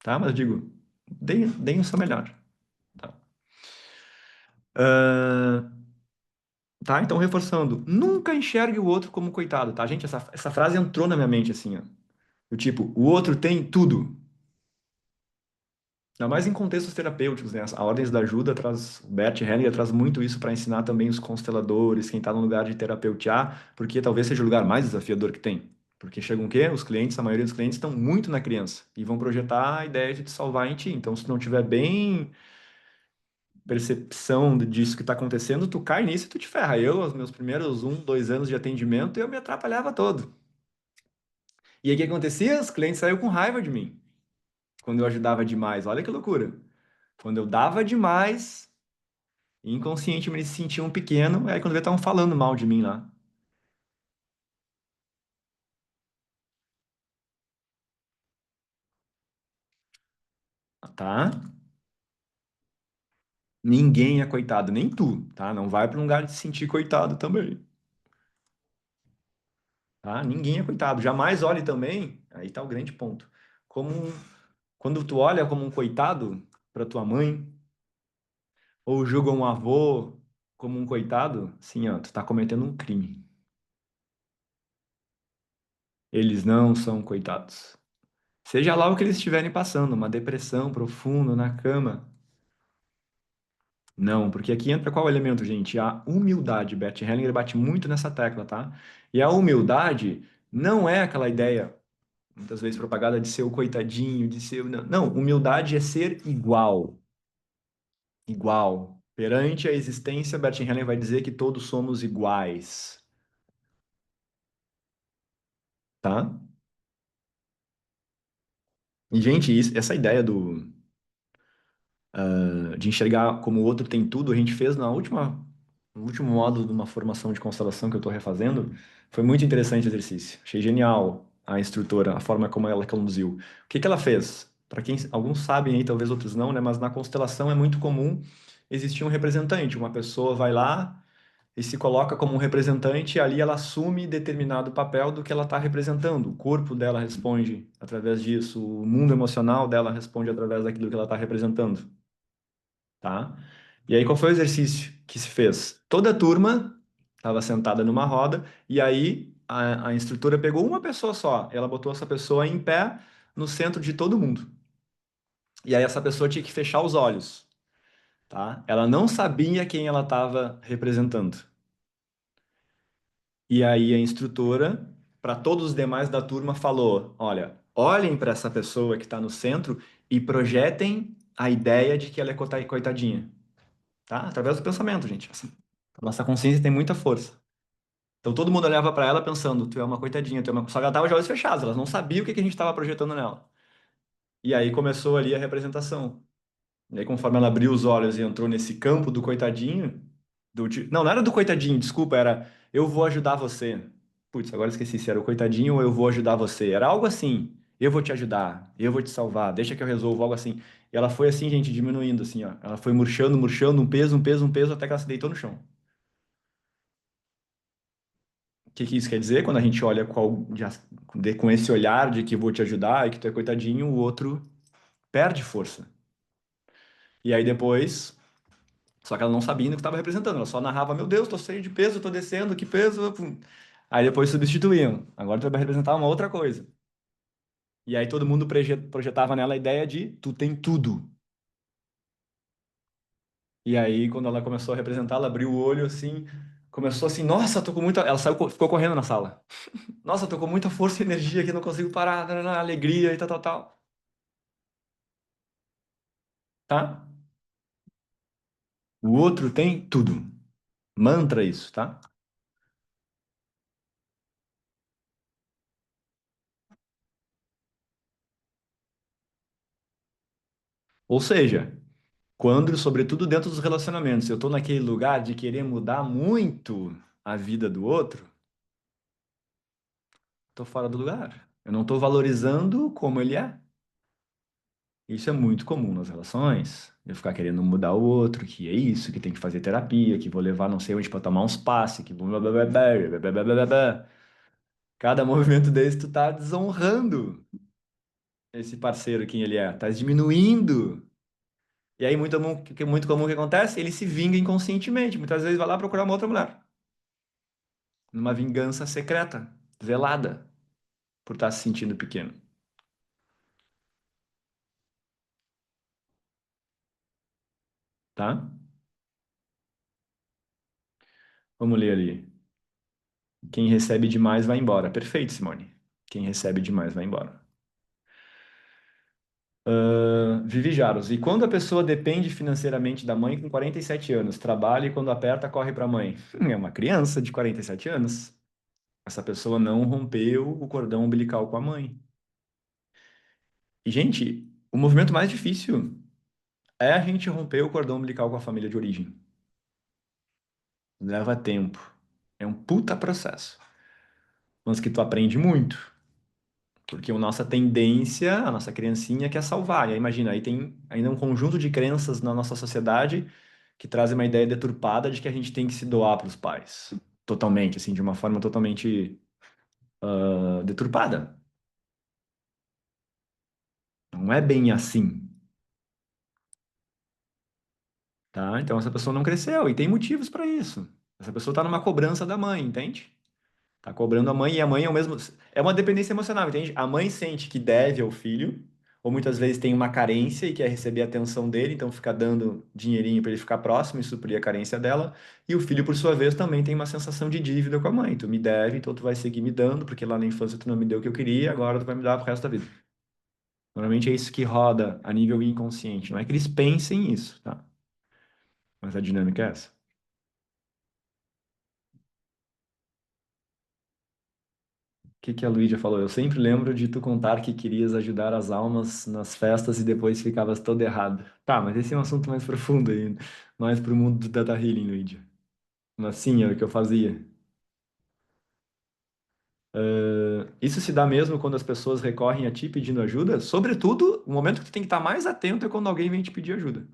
Tá? Mas eu digo, deem o seu melhor. Tá? Ahn, tá? Então, reforçando, nunca enxergue o outro como coitado, tá? Gente, essa frase entrou na minha mente assim, ó. Do tipo, o outro tem tudo. Ainda mais em contextos terapêuticos, né? A Ordens da Ajuda traz, o Bert Hellinger traz muito isso para ensinar também os consteladores, quem está no lugar de terapeutear, porque talvez seja o lugar mais desafiador que tem. Porque chegam o quê? Os clientes, a maioria dos clientes estão muito na criança e vão projetar a ideia de te salvar em ti. Então, se tu não tiver bem percepção disso que está acontecendo, tu cai nisso e tu te ferra. Eu, os meus primeiros 1, 2 anos de atendimento, eu me atrapalhava todo. E aí o que acontecia? Os clientes saíam com raiva de mim quando eu ajudava demais. Olha que loucura. Quando eu dava demais, inconscientemente eles se sentiam pequeno, aí quando eles estavam falando mal de mim lá. Tá? Ninguém é coitado, nem tu, tá? Não vai para um lugar de se sentir coitado também. Tá? Ninguém é coitado. Jamais olhe também, aí tá o grande ponto. Como quando tu olha como um coitado para tua mãe, ou julga um avô como um coitado, sim, ó, tu tá cometendo um crime. Eles não são coitados. Seja lá o que eles estiverem passando, uma depressão profunda na cama. Não, porque aqui entra qual elemento, gente? A humildade. Bert Hellinger bate muito nessa tecla, tá? E a humildade Não é aquela ideia, muitas vezes propagada, de ser o coitadinho, de ser. Não, não, humildade é ser igual. Igual. Perante a existência, Bert Hellinger vai dizer que todos somos iguais. Tá? E, gente, essa ideia de enxergar como o outro tem tudo, a gente fez no último módulo de uma formação de constelação que eu estou refazendo. Foi muito interessante o exercício. Achei genial a instrutora, a forma como ela conduziu. O que que ela fez? Para quem alguns sabem aí, talvez outros não, né? Mas na constelação é muito comum existir um representante. Uma pessoa vai lá e se coloca como um representante, e ali ela assume determinado papel do que ela está representando. O corpo dela responde através disso, o mundo emocional dela responde através daquilo que ela está representando, tá? E aí, qual foi o exercício que se fez? Toda a turma estava sentada numa roda, e aí a instrutora pegou uma pessoa só, ela botou essa pessoa em pé no centro de todo mundo. E aí essa pessoa tinha que fechar os olhos, tá? Ela não sabia quem ela estava representando. E aí a instrutora, para todos os demais da turma, falou: olha, olhem para essa pessoa que está no centro e projetem a ideia de que ela é coitadinha, tá? Através do pensamento, gente. Assim, a nossa consciência tem muita força. Então todo mundo olhava para ela pensando: tu é uma coitadinha, tu é uma. Só que ela tava de olhos fechados, elas não sabiam o que que a gente estava projetando nela. E aí começou ali a representação. E aí, conforme ela abriu os olhos e entrou nesse campo do coitadinho, não, não era do coitadinho, desculpa, era eu vou ajudar você. Putz, agora esqueci se era o coitadinho ou eu vou ajudar você. Era algo assim, eu vou te ajudar, eu vou te salvar, deixa que eu resolvo, algo assim. E ela foi assim, gente, diminuindo, assim, ó. Ela foi murchando, murchando, um peso, um peso, um peso, até que ela se deitou no chão. O que que isso quer dizer? Quando a gente olha com esse olhar de que vou te ajudar e que tu é coitadinho, o outro perde força. E aí depois. Só que ela não sabia ainda o que estava representando, ela só narrava: meu Deus, tô cheio de peso, tô descendo, que peso. Pum. Aí depois substituíam. Agora tu vai representar uma outra coisa. E aí todo mundo projetava nela a ideia de tu tem tudo. E aí quando ela começou a representar, ela abriu o olho assim, começou assim: nossa, tô com muita. Ela saiu, ficou correndo na sala. Nossa, tô com muita força e energia aqui, não consigo parar, alegria e tal, tal, tal. Tá? O outro tem tudo. Mantra isso, tá? Ou seja, quando, sobretudo dentro dos relacionamentos, eu tô naquele lugar de querer mudar muito a vida do outro, tô fora do lugar. Eu não tô valorizando como ele é. Isso é muito comum nas relações. Eu ficar querendo mudar o outro, que é isso, que tem que fazer terapia, que vou levar não sei onde para tomar uns passes, que blá, blá, blá, blá, blá, blá, blá, blá, blá, blá. Cada movimento desse tu tá desonrando esse parceiro, quem ele é, tá diminuindo. E aí muito comum que acontece, ele se vinga inconscientemente. Muitas vezes vai lá procurar uma outra mulher. Numa vingança secreta, velada, por estar se sentindo pequeno, tá? Vamos ler ali. Quem recebe demais vai embora. Perfeito, Simone. Quem recebe demais vai embora. Vivi Jaros. E quando a pessoa depende financeiramente da mãe com 47 anos, trabalha e quando aperta, corre para a mãe? É uma criança de 47 anos. Essa pessoa não rompeu o cordão umbilical com a mãe. E, gente, o movimento mais difícil é a gente romper o cordão umbilical com a família de origem. Leva tempo. É um puta processo. Mas que tu aprende muito. Porque a nossa tendência, a nossa criancinha quer salvar. E aí, imagina, aí tem ainda um conjunto de crenças na nossa sociedade que trazem uma ideia deturpada de que a gente tem que se doar para os pais. Totalmente, assim, de uma forma totalmente deturpada. Não é bem assim, tá? Então essa pessoa não cresceu e tem motivos para isso. Essa pessoa está numa cobrança da mãe, entende? Tá cobrando a mãe e a mãe é o mesmo. É uma dependência emocional, entende? A mãe sente que deve ao filho, ou muitas vezes tem uma carência e quer receber a atenção dele, então fica dando dinheirinho para ele ficar próximo e suprir a carência dela. E o filho, por sua vez, também tem uma sensação de dívida com a mãe. Tu me deve, então tu vai seguir me dando, porque lá na infância tu não me deu o que eu queria, agora tu vai me dar pro resto da vida. Normalmente é isso que roda a nível inconsciente. Não é que eles pensem isso, tá? Mas a dinâmica é essa. O que que a Luísa falou? Eu sempre lembro de tu contar que querias ajudar as almas nas festas e depois ficavas todo errado. Tá, mas esse é um assunto mais profundo aí, mais pro mundo do Data Healing, Luísa. Mas sim, é o que eu fazia. Isso se dá mesmo quando as pessoas recorrem a ti pedindo ajuda? Sobretudo, o momento que tu tem que estar mais atento é quando alguém vem te pedir ajuda.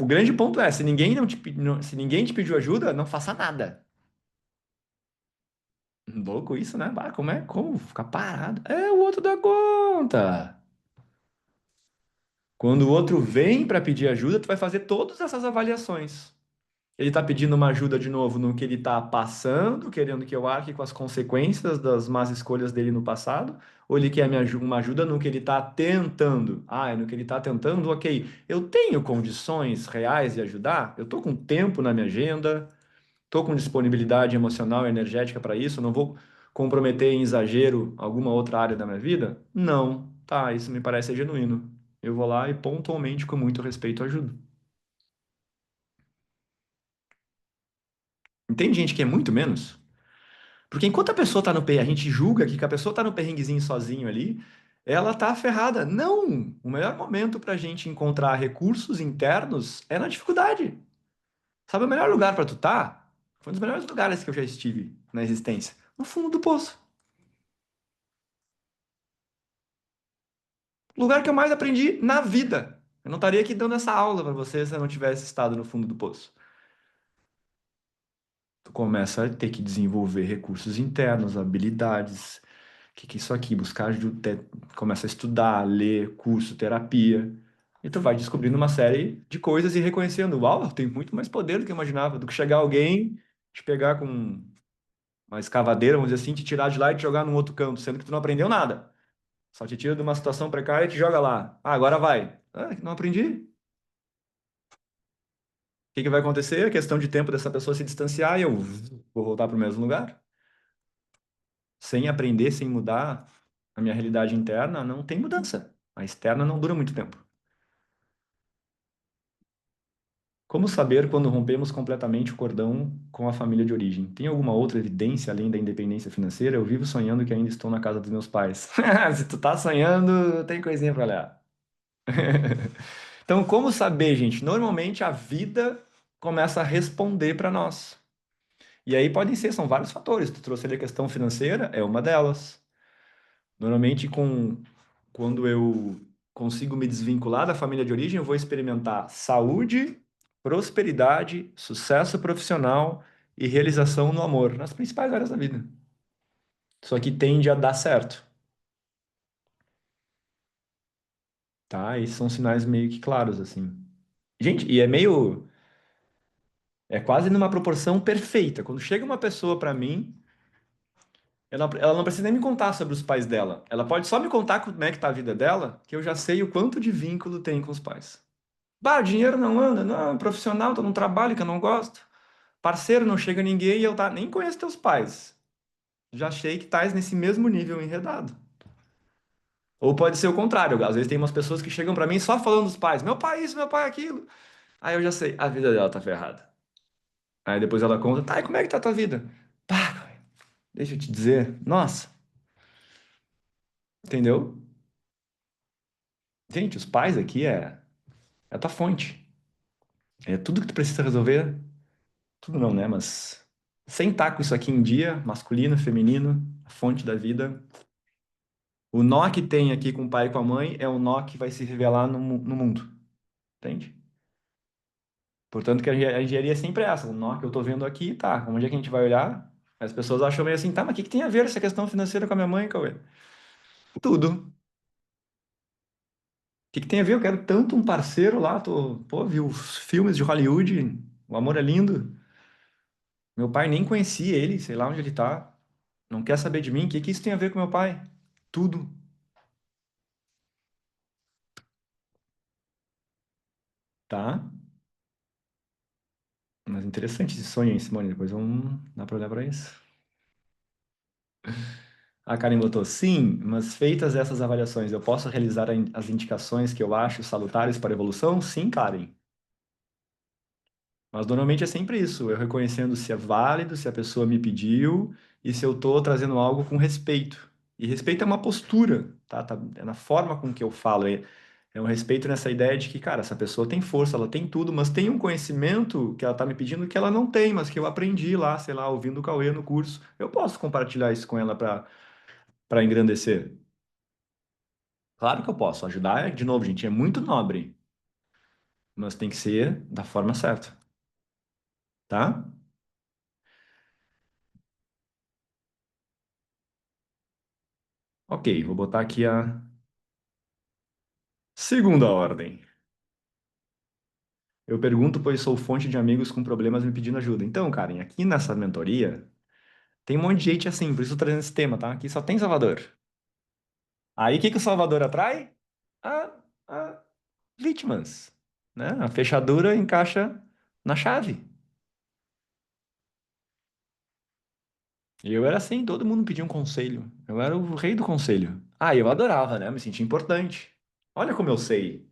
O grande ponto é, se ninguém não te, se ninguém te pediu ajuda, não faça nada. Louco isso, né? Bah, como é? Como? Ficar parado. É, o outro dá conta. Quando o outro vem para pedir ajuda, tu vai fazer todas essas avaliações. Ele está pedindo uma ajuda de novo no que ele está passando, querendo que eu arque com as consequências das más escolhas dele no passado, ou ele quer uma ajuda no que ele está tentando? Ah, é no que ele está tentando, ok. Eu tenho condições reais de ajudar? Eu estou com tempo na minha agenda, estou com disponibilidade emocional e energética para isso, não vou comprometer em exagero alguma outra área da minha vida? Não. Tá, isso me parece genuíno. Eu vou lá e pontualmente, com muito respeito, ajudo. Tem gente que é muito menos. Porque enquanto a pessoa tá no perrengue, a gente julga que a pessoa tá no perrenguezinho sozinho ali, ela tá ferrada. Não! O melhor momento pra gente encontrar recursos internos é na dificuldade. Sabe o melhor lugar pra tu tá? Foi um dos melhores lugares que eu já estive na existência. No fundo do poço. O lugar que eu mais aprendi na vida. Eu não estaria aqui dando essa aula pra você se eu não tivesse estado no fundo do poço. Tu começa a ter que desenvolver recursos internos, habilidades. O que que é isso aqui? Buscar ajuda, começa a estudar, ler, curso, terapia. E tu vai descobrindo uma série de coisas e reconhecendo, uau, eu tenho muito mais poder do que eu imaginava, do que chegar alguém, te pegar com uma escavadeira, vamos dizer assim, te tirar de lá e te jogar num outro canto, sendo que tu não aprendeu nada. Só te tira de uma situação precária e te joga lá. Ah, agora vai. Ah, não aprendi. O que que vai acontecer? A questão de tempo dessa pessoa se distanciar e eu vou voltar para o mesmo lugar. Sem aprender, sem mudar a minha realidade interna, não tem mudança. A externa não dura muito tempo. Como saber quando rompemos completamente o cordão com a família de origem? Tem alguma outra evidência além da independência financeira? Eu vivo sonhando que ainda estou na casa dos meus pais. Se tu tá sonhando, tem coisinha pra olhar. Então, como saber, gente? Normalmente a vida começa a responder para nós. E aí podem ser, são vários fatores. Tu trouxe ali a questão financeira, é uma delas. Normalmente, quando eu consigo me desvincular da família de origem, eu vou experimentar saúde, prosperidade, sucesso profissional e realização no amor, nas principais áreas da vida. Só que tende a dar certo, tá? E são sinais meio que claros, assim. Gente, e é quase numa proporção perfeita. Quando chega uma pessoa para mim, ela não precisa nem me contar sobre os pais dela. Ela pode só me contar como é que tá a vida dela, que eu já sei o quanto de vínculo tem com os pais. Bah, o dinheiro não anda, não, profissional, tô num trabalho que eu não gosto. Parceiro, não chega ninguém e eu tá, nem conheço teus pais. Já achei que tais nesse mesmo nível enredado. Ou pode ser o contrário, às vezes tem umas pessoas que chegam pra mim só falando dos pais. Meu pai isso, meu pai aquilo. Aí eu já sei, a vida dela tá ferrada. Aí depois ela conta, tá, e como é que tá a tua vida? Pá, deixa eu te dizer, nossa, entendeu? Gente, os pais aqui é a tua fonte. É tudo que tu precisa resolver. Tudo não, né? Mas sentar com isso aqui em dia, masculino, feminino, a fonte da vida. O nó que tem aqui com o pai e com a mãe é o nó que vai se revelar no mundo. Entende? Portanto, que a engenharia é sempre essa. O nó que eu tô vendo aqui, tá. Onde é que a gente vai olhar? As pessoas acham meio assim, tá, mas o que que tem a ver essa questão financeira com a minha mãe, Cauê? Tudo. O que que tem a ver? Eu quero tanto um parceiro lá, pô, vi os filmes de Hollywood, o amor é lindo. Meu pai nem conhecia ele, sei lá onde ele tá. Não quer saber de mim. O que que isso tem a ver com meu pai? Tudo. tá? Mas interessante esse sonho, hein, Simone? Depois vamos dar para olhar para isso. A Karen botou sim, mas feitas essas avaliações, eu posso realizar as indicações que eu acho salutares para a evolução? Sim, Karen. Mas normalmente é sempre isso, eu reconhecendo se é válido, se a pessoa me pediu e se eu estou trazendo algo com respeito. E respeito é uma postura, tá? É na forma com que eu falo. É um respeito nessa ideia de que, cara, essa pessoa tem força, ela tem tudo, mas tem um conhecimento que ela está me pedindo que ela não tem, mas que eu aprendi lá, sei lá, ouvindo o Cauê no curso. Eu posso compartilhar isso com ela para engrandecer. Claro que eu posso. Ajudar, de novo, gente, é muito nobre, mas tem que ser da forma certa, tá? Ok, vou botar aqui a segunda ordem. Eu pergunto, pois sou fonte de amigos com problemas me pedindo ajuda. Então, Karen, aqui nessa mentoria tem um monte de gente assim, por isso eu tô trazendo esse tema, tá? Aqui só tem Salvador. Aí o que que o Salvador atrai? A, a vítimas, né? A fechadura encaixa na chave. E eu era assim, todo mundo pedia um conselho. Eu era o rei do conselho. Ah, eu adorava, né? Eu me sentia importante. Olha como eu sei.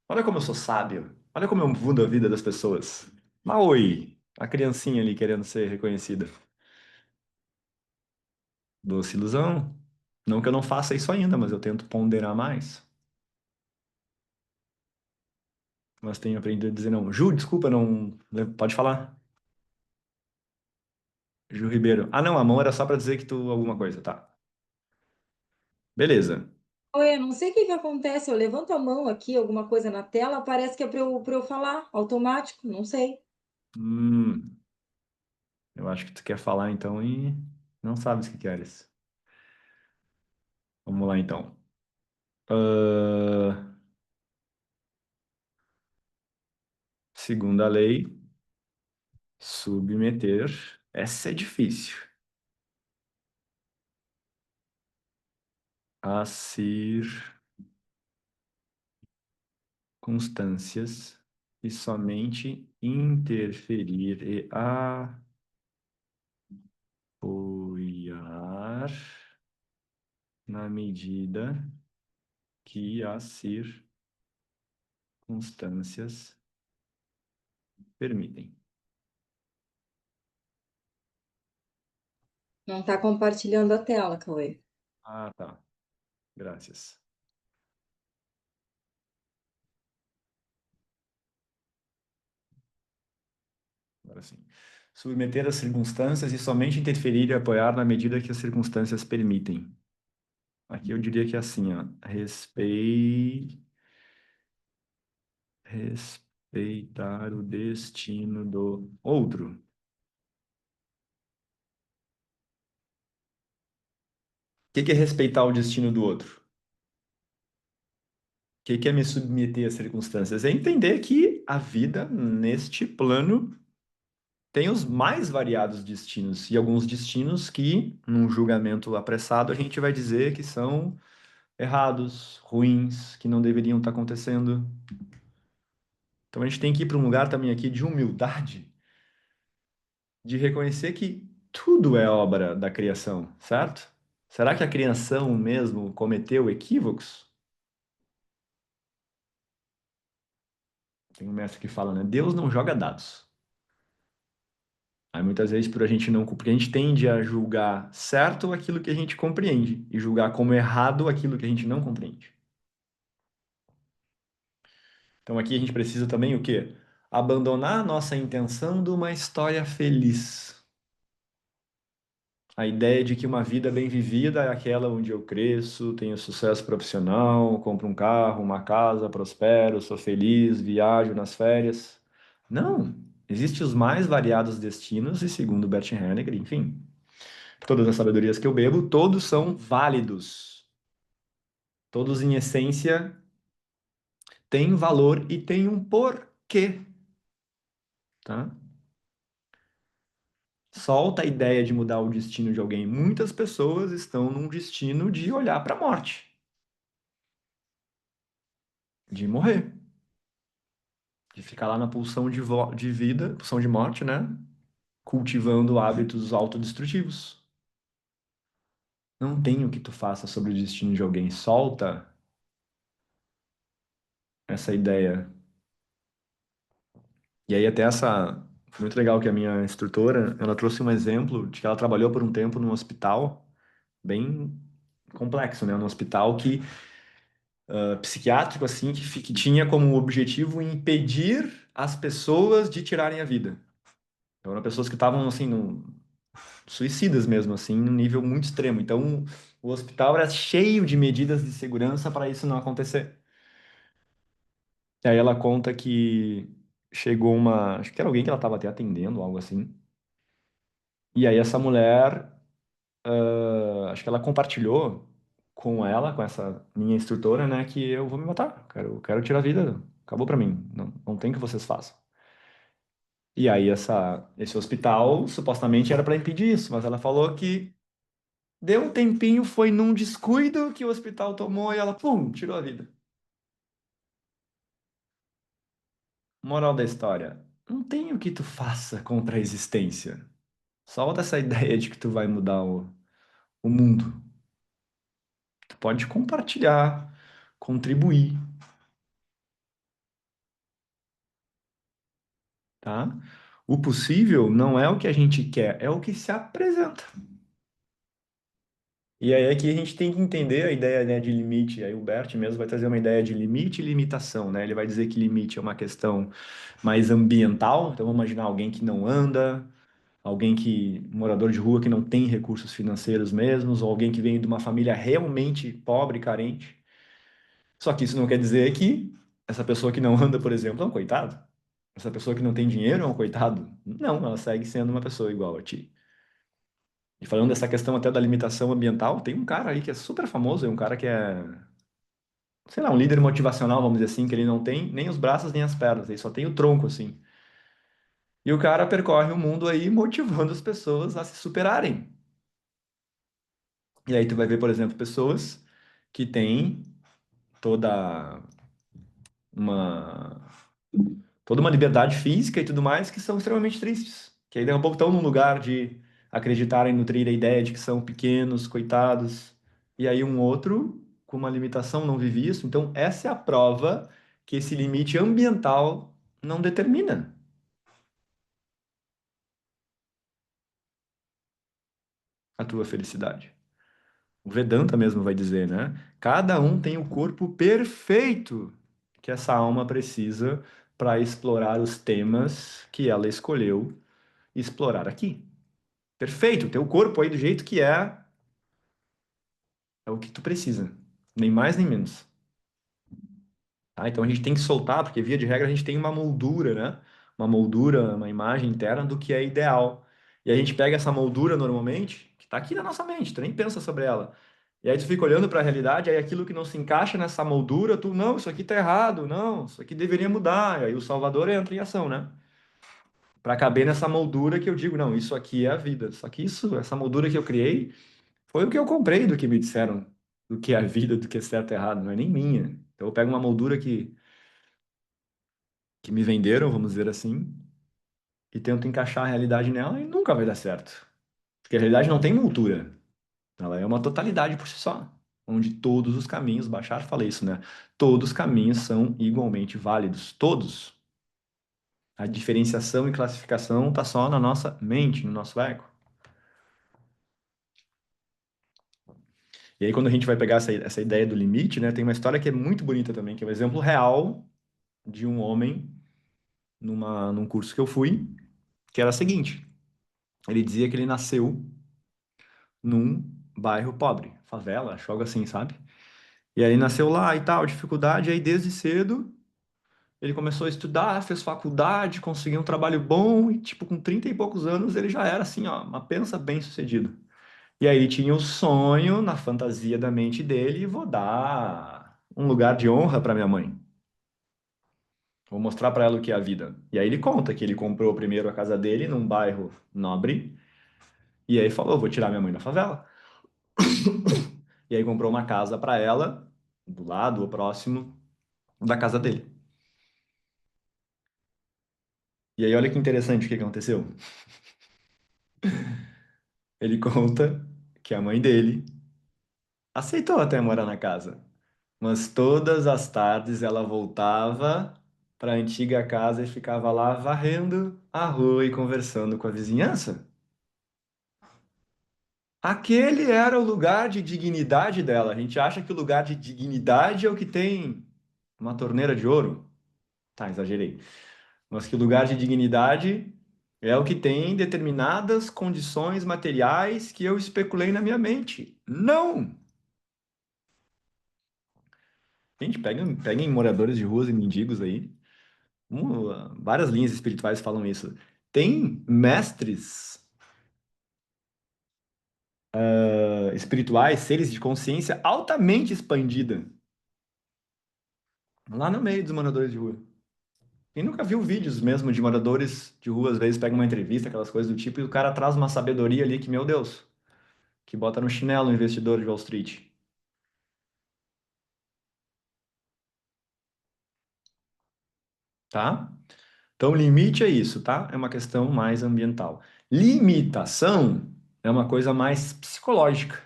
Olha como eu sou sábio. Olha como eu mudo a vida das pessoas. Ah, oi, a criancinha ali querendo ser reconhecida. Doce ilusão. Não que eu não faça isso ainda, mas eu tento ponderar mais. Mas tenho aprendido a dizer não. Ju, desculpa, não. Pode falar. Ju Ribeiro. Ah, não, a mão era só pra dizer que tu alguma coisa, tá. Beleza. Oi, eu não sei o que que acontece. Eu levanto a mão aqui, alguma coisa na tela, parece que é para eu falar, automático, não sei. Hum, eu acho que tu quer falar então e não sabes o que queres. Vamos lá então. Ahn, segunda lei, submeter. Essa é difícil. A circunstâncias e somente interferir e apoiar na medida que as circunstâncias permitem. Não está compartilhando a tela, Cauê. Ah, tá. Graças. Agora sim. Submeter às circunstâncias e somente interferir e apoiar na medida que as circunstâncias permitem. Aqui eu diria que é assim, ó. Respeitar o destino do outro. O que que é respeitar o destino do outro? O que que é me submeter às circunstâncias? É entender que a vida neste plano tem os mais variados destinos e alguns destinos que, num julgamento apressado, a gente vai dizer que são errados, ruins, que não deveriam estar acontecendo. Então a gente tem que ir para um lugar também aqui de humildade, de reconhecer que tudo é obra da criação, certo? Será que a criação mesmo cometeu equívocos? Tem um mestre que fala, né? Deus não joga dados. Aí muitas vezes por a gente não, porque a gente tende a julgar certo aquilo que a gente compreende e julgar como errado aquilo que a gente não compreende. Então aqui a gente precisa também o quê? Abandonar a nossa intenção de uma história feliz. A ideia de que uma vida bem vivida é aquela onde eu cresço, tenho sucesso profissional, compro um carro, uma casa, prospero, sou feliz, viajo nas férias. Não, existem os mais variados destinos e segundo Bert Hellinger, enfim, todas as sabedorias que eu bebo, todos são válidos. Todos em essência têm valor e têm um porquê, tá? Solta a ideia de mudar o destino de alguém. Muitas pessoas estão num destino de olhar para a morte, de morrer. de ficar lá na pulsão de vida, pulsão de morte, né? Cultivando hábitos autodestrutivos. Não tem o que tu faça sobre o destino de alguém. Solta essa ideia. E aí até essa... Foi muito legal que a minha instrutora, ela trouxe um exemplo de que ela trabalhou por um tempo num hospital bem complexo, né? Num hospital que psiquiátrico, assim, que tinha como objetivo impedir as pessoas de tirarem a vida. Então, eram pessoas que estavam, assim, suicidas mesmo, assim, num nível muito extremo. Então, o hospital era cheio de medidas de segurança para isso não acontecer. E aí ela conta que chegou uma... Acho que era alguém que ela estava até atendendo, algo assim. E aí essa mulher, acho que ela compartilhou com ela, com essa minha instrutora, né, que eu vou me matar, quero tirar a vida, acabou pra mim, não tem o que vocês façam. E aí esse hospital supostamente era para impedir isso, mas ela falou que deu um tempinho, foi num descuido que o hospital tomou e ela, pum, tirou a vida. Moral da história, não tem o que tu faça contra a existência. Solta essa ideia de que tu vai mudar o mundo. Tu pode compartilhar, contribuir, tá? O possível não é o que a gente quer, é o que se apresenta. E aí aqui a gente tem que entender a ideia, né, de limite. Aí o Bert mesmo vai trazer uma ideia de limite e limitação, né? Ele vai dizer que limite é uma questão mais ambiental. Então vamos imaginar alguém que não anda, alguém que morador de rua que não tem recursos financeiros mesmos, ou alguém que vem de uma família realmente pobre, carente. Só que isso não quer dizer que essa pessoa que não anda, por exemplo, é um coitado. Essa pessoa que não tem dinheiro é um coitado. Não, ela segue sendo uma pessoa igual a ti. E falando dessa questão até da limitação ambiental, tem um cara aí que é super famoso, é um cara que é, sei lá, um líder motivacional, vamos dizer assim, que ele não tem nem os braços nem as pernas, ele só tem o tronco, assim. E o cara percorre o mundo aí motivando as pessoas a se superarem. E aí tu vai ver, por exemplo, pessoas que têm toda uma toda uma liberdade física e tudo mais, que são extremamente tristes. Que aí daqui a pouco estão num lugar de acreditarem, nutrir a ideia de que são pequenos, coitados. E aí um outro, com uma limitação, não vive isso. Então, essa é a prova que esse limite ambiental não determina a tua felicidade. O Vedanta mesmo vai dizer, né? Cada um tem o corpo perfeito que essa alma precisa para explorar os temas que ela escolheu explorar aqui. Perfeito, teu corpo aí do jeito que é o que tu precisa, nem mais nem menos. Tá? Então a gente tem que soltar, porque via de regra a gente tem uma moldura, né? Uma moldura, uma imagem interna do que é ideal. E a gente pega essa moldura normalmente, que está aqui na nossa mente, tu nem pensa sobre ela. E aí tu fica olhando para a realidade, aí aquilo que não se encaixa nessa moldura, tu, não, isso aqui tá errado, não, isso aqui deveria mudar. E aí o Salvador entra em ação, né? Para caber nessa moldura que eu digo, não, isso aqui é a vida. Só que essa moldura que eu criei, foi o que eu comprei do que me disseram, do que é a vida, do que é certo e errado, não é nem minha. Então eu pego uma moldura que me venderam, vamos dizer assim, e tento encaixar a realidade nela e nunca vai dar certo. Porque a realidade não tem moldura, ela é uma totalidade por si só, onde todos os caminhos, Bashar fala isso, né? Todos os caminhos são igualmente válidos, todos. A diferenciação e classificação está só na nossa mente, no nosso ego. E aí, quando a gente vai pegar essa ideia do limite, né, tem uma história que é muito bonita também, que é um exemplo real de um homem num curso que eu fui, que era o seguinte: ele dizia que ele nasceu num bairro pobre, favela, acho algo assim, sabe? E aí ele nasceu lá e tal, dificuldade, e aí desde cedo ele começou a estudar, fez faculdade, conseguiu um trabalho bom e, tipo, com 30 e poucos anos ele já era, assim, ó, uma pensa bem-sucedido. E aí ele tinha o sonho na fantasia da mente dele, vou dar um lugar de honra para minha mãe. Vou mostrar para ela o que é a vida. E aí ele conta que ele comprou primeiro a casa dele num bairro nobre, e aí falou, vou tirar minha mãe da favela. E aí comprou uma casa para ela, do lado ou próximo da casa dele. E aí, olha que interessante o que aconteceu. Ele conta que a mãe dele aceitou até morar na casa, mas todas as tardes ela voltava para a antiga casa e ficava lá varrendo a rua e conversando com a vizinhança. Aquele era o lugar de dignidade dela. A gente acha que o lugar de dignidade é o que tem uma torneira de ouro. Tá, exagerei. Mas que o lugar de dignidade é o que tem determinadas condições materiais que eu especulei na minha mente. Não! Gente, peguem moradores de ruas e mendigos aí. Várias linhas espirituais falam isso. Tem mestres espirituais, seres de consciência altamente expandida, lá no meio dos moradores de rua. Quem nunca viu vídeos mesmo de moradores de rua, às vezes pega uma entrevista, aquelas coisas do tipo, e o cara traz uma sabedoria ali que, meu Deus, que bota no chinelo o investidor de Wall Street, tá? Então, limite é isso, tá? É uma questão mais ambiental. Limitação é uma coisa mais psicológica,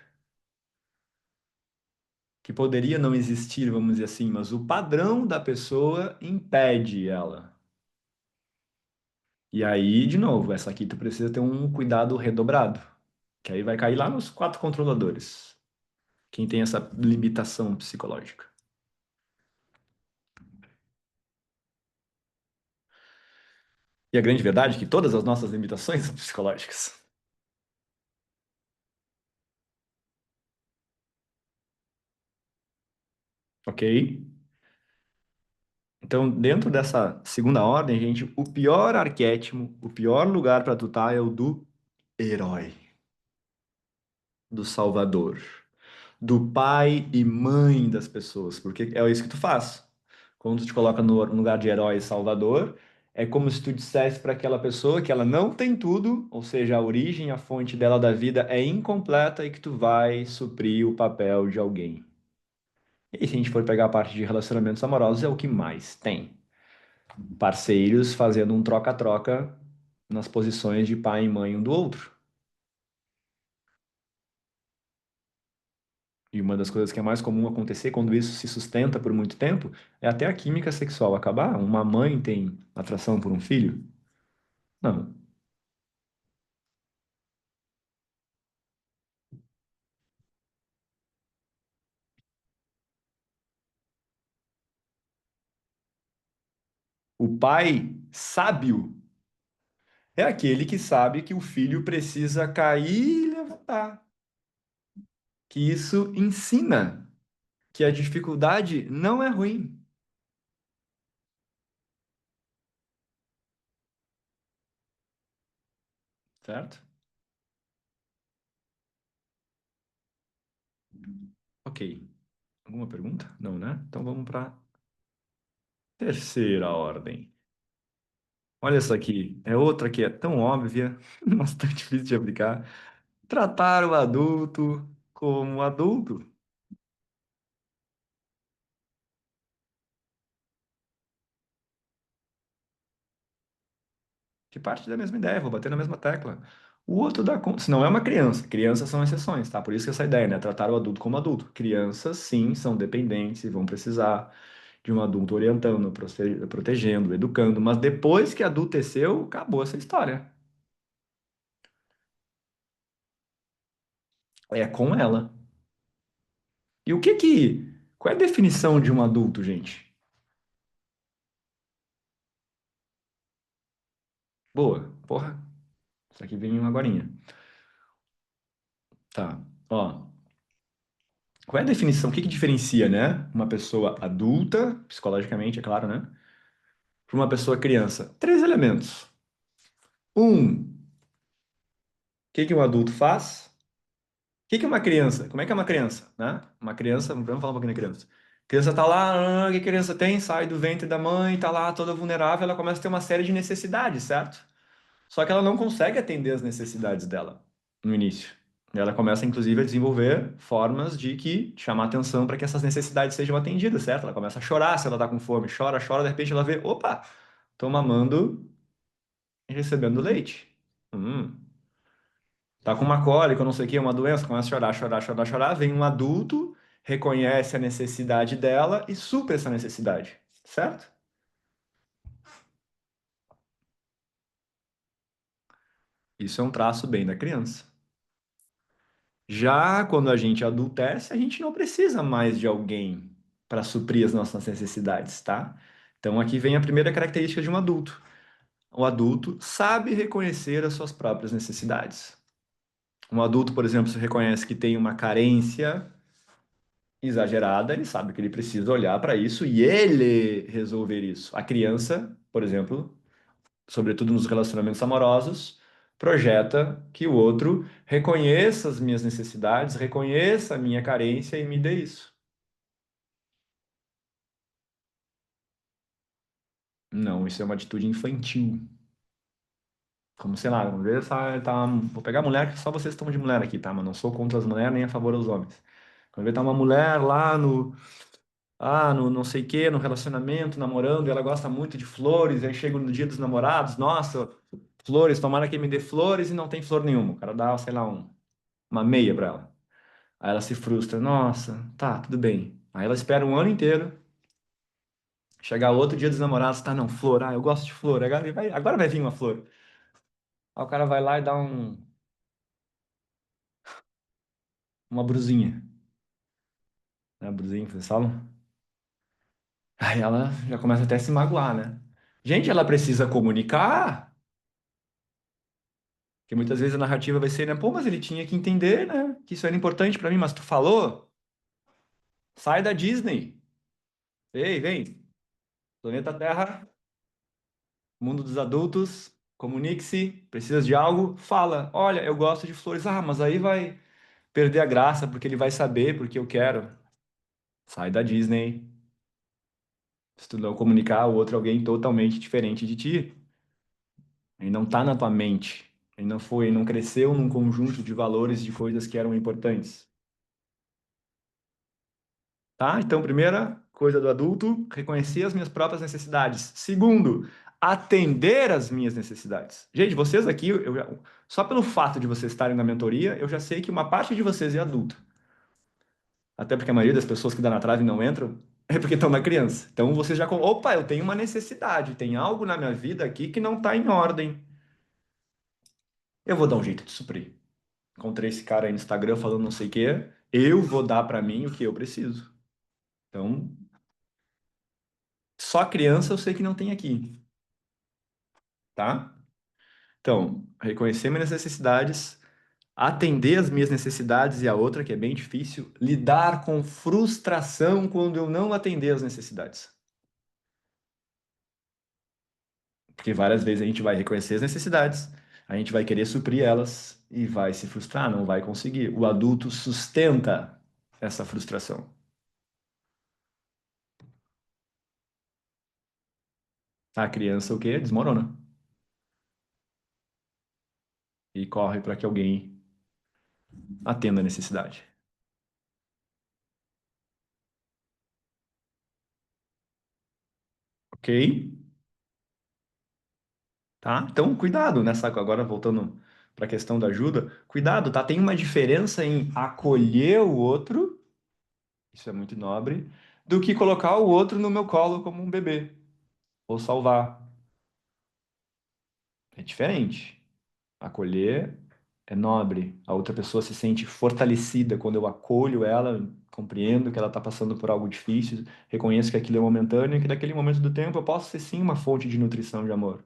que poderia não existir, vamos dizer assim, mas o padrão da pessoa impede ela. E aí, de novo, essa aqui tu precisa ter um cuidado redobrado, que aí vai cair lá nos quatro controladores. Quem tem essa limitação psicológica. E a grande verdade é que todas as nossas limitações são psicológicas. Ok? Então, dentro dessa segunda ordem, gente, o pior arquétipo, o pior lugar para tu estar é o do herói, do salvador, do pai e mãe das pessoas, porque é isso que tu faz. Quando tu te coloca no lugar de herói e salvador, é como se tu dissesse para aquela pessoa que ela não tem tudo, ou seja, a origem, a fonte dela da vida é incompleta e que tu vai suprir o papel de alguém. E se a gente for pegar a parte de relacionamentos amorosos, é o que mais tem. Parceiros fazendo um troca-troca nas posições de pai e mãe um do outro. E uma das coisas que é mais comum acontecer quando isso se sustenta por muito tempo é até a química sexual acabar. Uma mãe tem atração por um filho? Não. O pai sábio é aquele que sabe que o filho precisa cair e levantar. Que isso ensina que a dificuldade não é ruim, certo? Ok. Alguma pergunta? Não, né? Então vamos para terceira ordem. Olha essa aqui. É outra que é tão óbvia, mas tão difícil de aplicar. Tratar o adulto como adulto. Que parte da mesma ideia, vou bater na mesma tecla. O outro dá conta. Se não é uma criança, crianças são exceções, tá? Por isso que essa ideia, né? Tratar o adulto como adulto. Crianças, sim, são dependentes e vão precisar de um adulto orientando, protegendo, educando. Mas depois que adulteceu, acabou essa história. É com ela. E o que que. Qual é a definição de um adulto, gente? Boa. Porra. Isso aqui vem uma agorinha. Tá. Ó. Qual é a definição? O que que diferencia, né? Uma pessoa adulta, psicologicamente, é claro, né? Para uma pessoa criança? Três elementos. Um, o que que um adulto faz? O que que é uma criança? Como é que é uma criança, né? Uma criança, vamos falar um pouquinho da criança. A criança tá lá, o que a criança tem? Sai do ventre da mãe, tá lá toda vulnerável, ela começa a ter uma série de necessidades, certo? Só que ela não consegue atender as necessidades dela no início. Ela começa, inclusive, a desenvolver formas de que chamar atenção para que essas necessidades sejam atendidas, certo? Ela começa a chorar se ela está com fome, chora, chora, de repente ela vê, opa, tô mamando recebendo leite. Hum. Tá com uma cólica, não sei o que, uma doença, começa a chorar, chorar, chorar, chorar. Vem um adulto, reconhece a necessidade dela e supre essa necessidade, certo? Isso é um traço bem da criança. Já quando a gente adultece, a gente não precisa mais de alguém para suprir as nossas necessidades, tá? Então aqui vem a primeira característica de um adulto. O adulto sabe reconhecer as suas próprias necessidades. Um adulto, por exemplo, se reconhece que tem uma carência exagerada, ele sabe que ele precisa olhar para isso e ele resolver isso. A criança, por exemplo, sobretudo nos relacionamentos amorosos, projeta que o outro reconheça as minhas necessidades, reconheça a minha carência e me dê isso. Não, isso é uma atitude infantil. Como, sei lá, vamos ver, vou pegar mulher, que só vocês estão de mulher aqui, tá? Mas não sou contra as mulheres nem a favor dos homens. Quando vê, tá uma mulher lá no não sei o quê, no relacionamento, namorando, e ela gosta muito de flores, aí chega no dia dos namorados, nossa, flores, tomara que me dê flores e não tem flor nenhuma. O cara dá, sei lá, uma meia pra ela. Aí ela se frustra, nossa, tá, tudo bem. Aí ela espera um ano inteiro, chegar outro dia dos namorados, tá, não, flor, eu gosto de flor, agora vai vir uma flor. Aí o cara vai lá e dá uma brusinha, né, brusinha que vocês falam. Aí ela já começa até a se magoar, né? Gente, ela precisa comunicar. Porque muitas vezes a narrativa vai ser, né? Pô, mas ele tinha que entender, né? Que isso era importante pra mim, mas tu falou? Sai da Disney. Ei, vem. Planeta Terra, mundo dos adultos, comunique-se. Precisa de algo? Fala. Olha, eu gosto de flores. Ah, mas aí vai perder a graça, porque ele vai saber, porque eu quero. Sai da Disney. Se tu não comunicar, o outro é alguém totalmente diferente de ti. Ele não tá na tua mente. Ele não foi, não cresceu num conjunto de valores, de coisas que eram importantes. Tá? Então, primeira coisa do adulto, reconhecer as minhas próprias necessidades. Segundo, atender às minhas necessidades. Gente, vocês aqui, só pelo fato de vocês estarem na mentoria, eu já sei que uma parte de vocês é adulta. Até porque a maioria das pessoas que dá na trave e não entram é porque estão na criança. Então, vocês já... Opa, eu tenho uma necessidade, tem algo na minha vida aqui que não está em ordem. Eu vou dar um jeito de suprir. Encontrei esse cara aí no Instagram falando não sei o quê, eu vou dar para mim o que eu preciso. Então, só criança eu sei que não tem aqui, tá? Então, reconhecer minhas necessidades, atender as minhas necessidades e a outra, que é bem difícil, lidar com frustração quando eu não atender as necessidades. Porque várias vezes a gente vai reconhecer as necessidades, a gente vai querer suprir elas e vai se frustrar, não vai conseguir. O adulto sustenta essa frustração. A criança o quê? Desmorona. E corre para que alguém atenda a necessidade. Ok? Tá? Então, cuidado nessa. Agora, voltando para a questão da ajuda, cuidado, tá? Tem uma diferença em acolher o outro, isso é muito nobre, do que colocar o outro no meu colo como um bebê, ou salvar. É diferente. Acolher é nobre. A outra pessoa se sente fortalecida quando eu acolho ela, compreendo que ela está passando por algo difícil, reconheço que aquilo é momentâneo e que naquele momento do tempo eu posso ser sim uma fonte de nutrição de amor.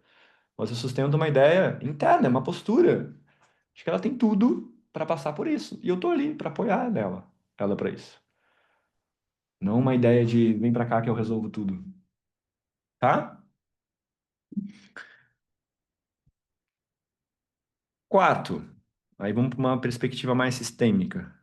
Mas eu sustento uma ideia interna, uma postura. Acho que ela tem tudo para passar por isso. E eu tô ali para apoiar ela para isso. Não uma ideia de vem para cá que eu resolvo tudo. Tá? Quarto, aí vamos para uma perspectiva mais sistêmica.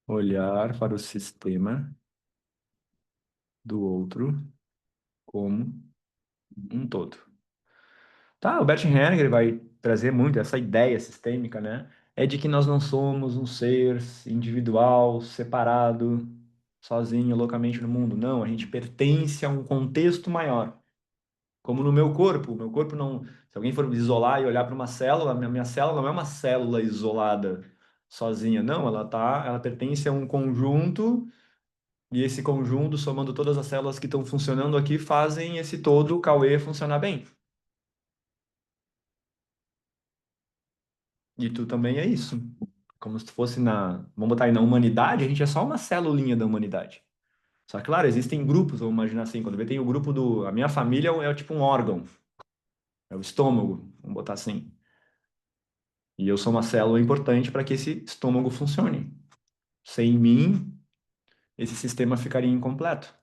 Olhar para o sistema do outro como um todo. Tá, o Bert Hellinger vai trazer muito essa ideia sistêmica, né? é de que nós não somos um ser individual, separado, sozinho, loucamente no mundo. Não, a gente pertence a um contexto maior. Como no meu corpo. O meu corpo não. Se alguém for isolar e olhar para uma célula, a minha célula não é uma célula isolada, sozinha. Não, ela pertence a um conjunto, e esse conjunto, somando todas as células que estão funcionando aqui, fazem esse todo, o Cauê, funcionar bem. E tu também é isso. Como se tu fosse na. Vamos botar aí na humanidade, a gente é só uma celulinha da humanidade. Só que, claro, existem grupos, vamos imaginar assim, quando vê tem o grupo do. A minha família é tipo um órgão, é o estômago, vamos botar assim. E eu sou uma célula importante para que esse estômago funcione. Sem mim, esse sistema ficaria incompleto.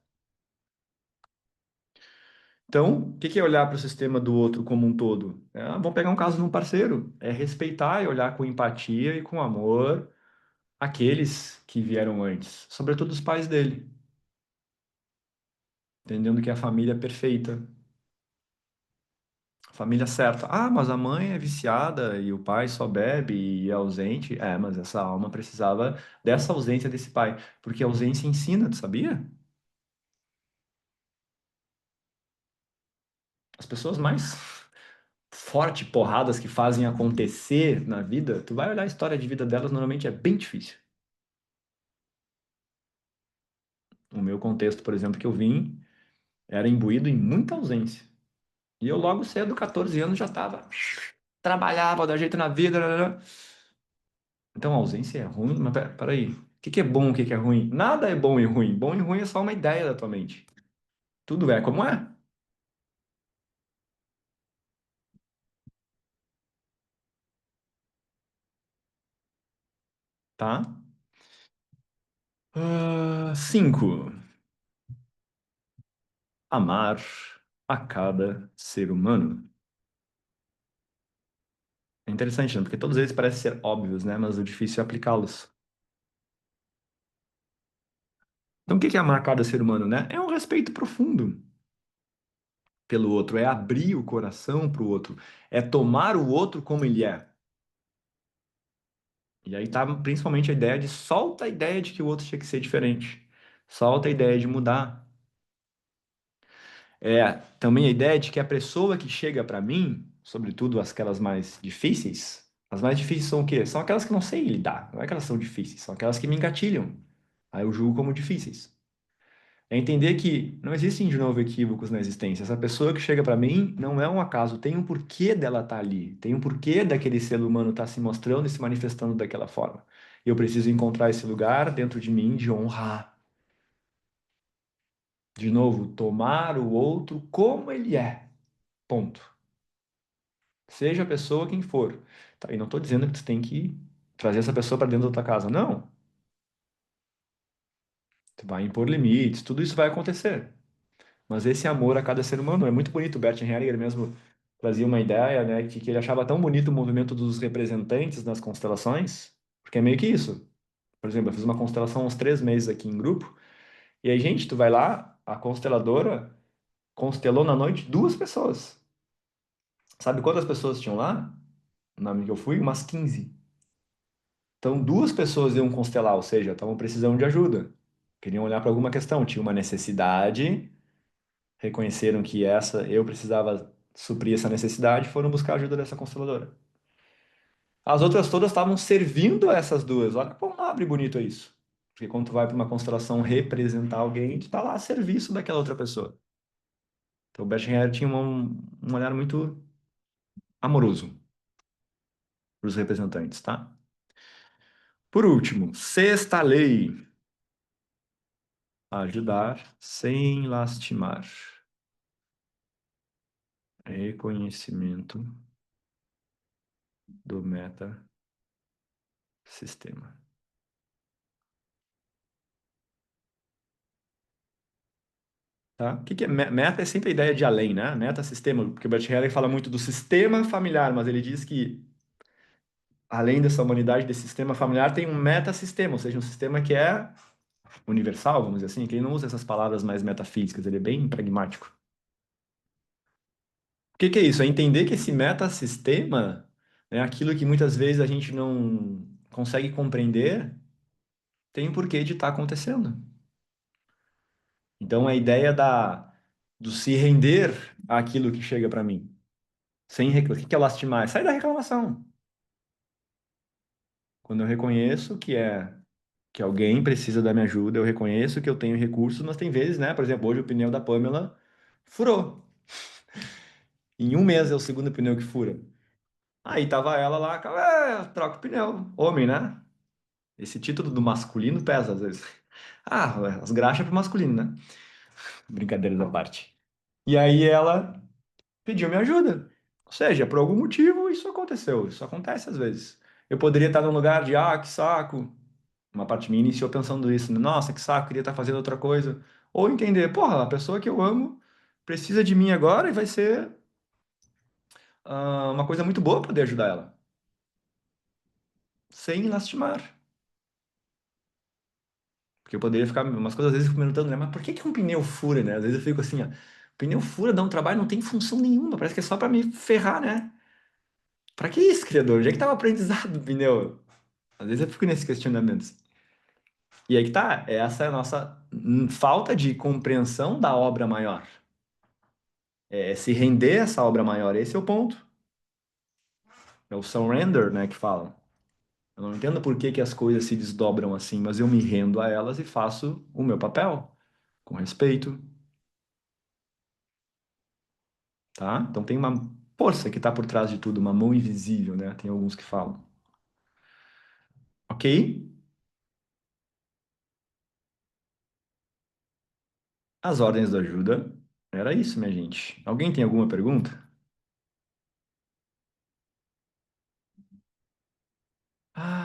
Então, o que é olhar para o sistema do outro como um todo? Vamos pegar um caso de um parceiro. É respeitar e olhar com empatia e com amor aqueles que vieram antes, sobretudo os pais dele, entendendo que a família é perfeita, a família certa. Ah, mas a mãe é viciada e o pai só bebe e é ausente. É, mas essa alma precisava dessa ausência desse pai, porque a ausência ensina, tu sabia? As pessoas mais forte, porradas que fazem acontecer na vida, tu vai olhar a história de vida delas, normalmente é bem difícil. O meu contexto, por exemplo, que eu vim, era imbuído em muita ausência. E eu logo cedo, 14 anos, já estava trabalhava, dar jeito na vida. Então, a ausência é ruim, mas peraí. O que é bom, o que é ruim? Nada é bom e ruim. Bom e ruim é só uma ideia da tua mente. Tudo é como é, tá? 5. Amar a cada ser humano. É interessante, né? Porque todos eles parecem ser óbvios, né? Mas o difícil é aplicá-los. Então, o que é amar cada ser humano, né? É um respeito profundo pelo outro, é abrir o coração para o outro, é tomar o outro como ele é. E aí tá principalmente a ideia de solta a ideia de que o outro tinha que ser diferente. Solta a ideia de mudar. Também a ideia de que a pessoa que chega para mim, sobretudo aquelas mais difíceis, as mais difíceis são o quê? São aquelas que não sei lidar. Não é que elas são difíceis, são aquelas que me engatilham. Aí eu julgo como difíceis. É entender que não existem, de novo, equívocos na existência. Essa pessoa que chega para mim não é um acaso, tem um porquê dela estar ali, tem um porquê daquele ser humano estar se mostrando e se manifestando daquela forma. E eu preciso encontrar esse lugar dentro de mim de honrar. De novo, tomar o outro como ele é. Ponto. Seja a pessoa quem for. Tá, e não estou dizendo que tu tem que trazer essa pessoa para dentro da tua casa. Não. Tu vai impor limites, tudo isso vai acontecer. Mas esse amor a cada ser humano é muito bonito. O Bert Hellinger mesmo trazia uma ideia, né, que ele achava tão bonito o movimento dos representantes nas constelações, porque é meio que isso. Por exemplo, eu fiz uma constelação há uns 3 meses aqui em grupo, e aí, gente, tu vai lá, a consteladora constelou na noite 2 pessoas. Sabe quantas pessoas tinham lá? Na que eu fui, umas 15. Então, 2 pessoas iam constelar, ou seja, estavam precisando de ajuda. Queriam olhar para alguma questão, tinha uma necessidade, reconheceram que eu precisava suprir essa necessidade e foram buscar a ajuda dessa consteladora. As outras todas estavam servindo a essas duas. Olha que palavra bonito é isso. Porque quando tu vai para uma constelação representar alguém, tu está lá a serviço daquela outra pessoa. Então o Bert tinha um olhar muito amoroso para os representantes, tá? Por último, sexta lei: ajudar sem lastimar. Reconhecimento do metasistema. Tá? O que é meta? É sempre a ideia de além, né? Meta-sistema, porque o Bert Hellinger fala muito do sistema familiar, mas ele diz que além dessa humanidade, desse sistema familiar, tem um metasistema, ou seja, um sistema que é universal, vamos dizer assim, que ele não usa essas palavras mais metafísicas, ele é bem pragmático. O que é isso? É entender que esse metasistema É aquilo que muitas vezes a gente não consegue compreender, tem um porquê de estar acontecendo. Então, a ideia do se render àquilo que chega para mim, sem reclamar. O que é lastimar? É sair da reclamação. Quando eu reconheço que alguém precisa da minha ajuda, eu reconheço que eu tenho recursos, mas tem vezes, né? Por exemplo, hoje o pneu da Pamela furou. Em um mês é o segundo pneu que fura. Aí tava ela lá, troca o pneu. Homem, né? Esse título do masculino pesa às vezes. Ah, as graxas pro masculino, né? Brincadeiras à parte. E aí ela pediu minha ajuda. Ou seja, por algum motivo isso aconteceu. Isso acontece às vezes. Eu poderia estar num lugar de, que saco. Uma parte minha iniciou pensando isso, né? Nossa, que saco, queria estar fazendo outra coisa. Ou entender, porra, a pessoa que eu amo precisa de mim agora e vai ser uma coisa muito boa poder ajudar ela. Sem lastimar. Porque eu poderia ficar, umas coisas às vezes eu fico me perguntando, né? Mas por que que um pneu fura, né? Às vezes eu fico assim, ó. Pneu fura, dá um trabalho, não tem função nenhuma. Parece que é só para me ferrar, né? Pra que isso, criador? Onde é que tá o aprendizado do pneu? Às vezes eu fico nesses questionamentos. E aí que tá, essa é a nossa falta de compreensão da obra maior. É se render a essa obra maior, esse é o ponto. É o surrender, né, que falam. Eu não entendo por que que as coisas se desdobram assim, mas eu me rendo a elas e faço o meu papel, com respeito, tá? Então tem uma força que está por trás de tudo, uma mão invisível, né? Tem alguns que falam. Ok? As ordens da ajuda. Era isso, minha gente. Alguém tem alguma pergunta?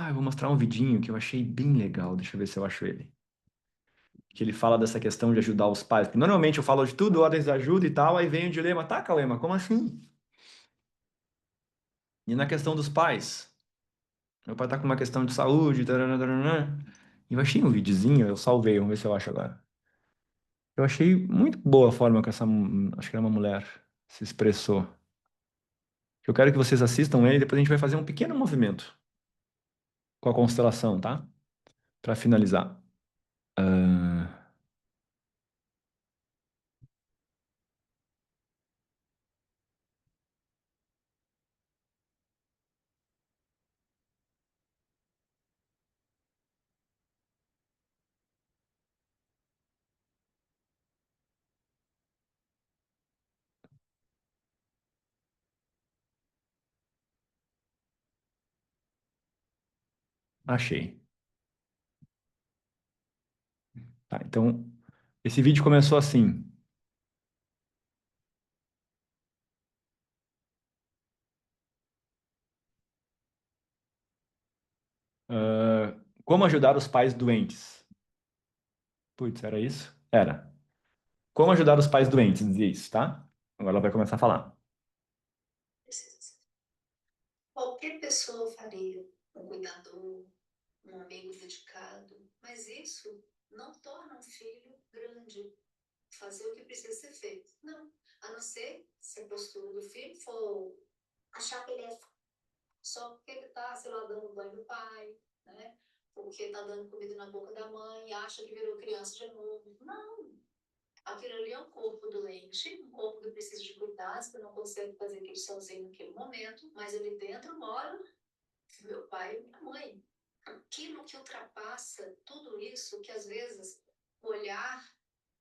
Eu vou mostrar um vidinho que eu achei bem legal. Deixa eu ver se eu acho ele. Que ele fala dessa questão de ajudar os pais. Porque normalmente eu falo de tudo, ordens de ajuda e tal, aí vem o dilema, tá, Calema, como assim? E na questão dos pais? Meu pai tá com uma questão de saúde, taranã, taranã. E eu achei um videozinho, eu salvei, vamos ver se eu acho agora. Eu achei muito boa a forma que acho que era uma mulher, se expressou. Eu quero que vocês assistam ele, depois a gente vai fazer um pequeno movimento com a constelação, tá? Para finalizar. Ah, achei. Tá, então, esse vídeo começou assim. Como ajudar os pais doentes? Putz, era isso? Era. Como ajudar os pais doentes, dizia isso, tá? Agora ela vai começar a falar. Qualquer pessoa faria, um cuidador, um amigo dedicado, mas isso não torna um filho grande, fazer o que precisa ser feito. Não, a não ser se a postura do filho for achar que ele é só porque ele está, sei lá, dando banho do pai, né? Porque está dando comida na boca da mãe, acha que virou criança de novo. Não, aquilo ali é um corpo doente, um corpo que precisa de cuidados, que não consegue fazer aquilo sozinho naquele momento, mas ali dentro mora meu pai e minha mãe. Aquilo que ultrapassa tudo isso, que às vezes o olhar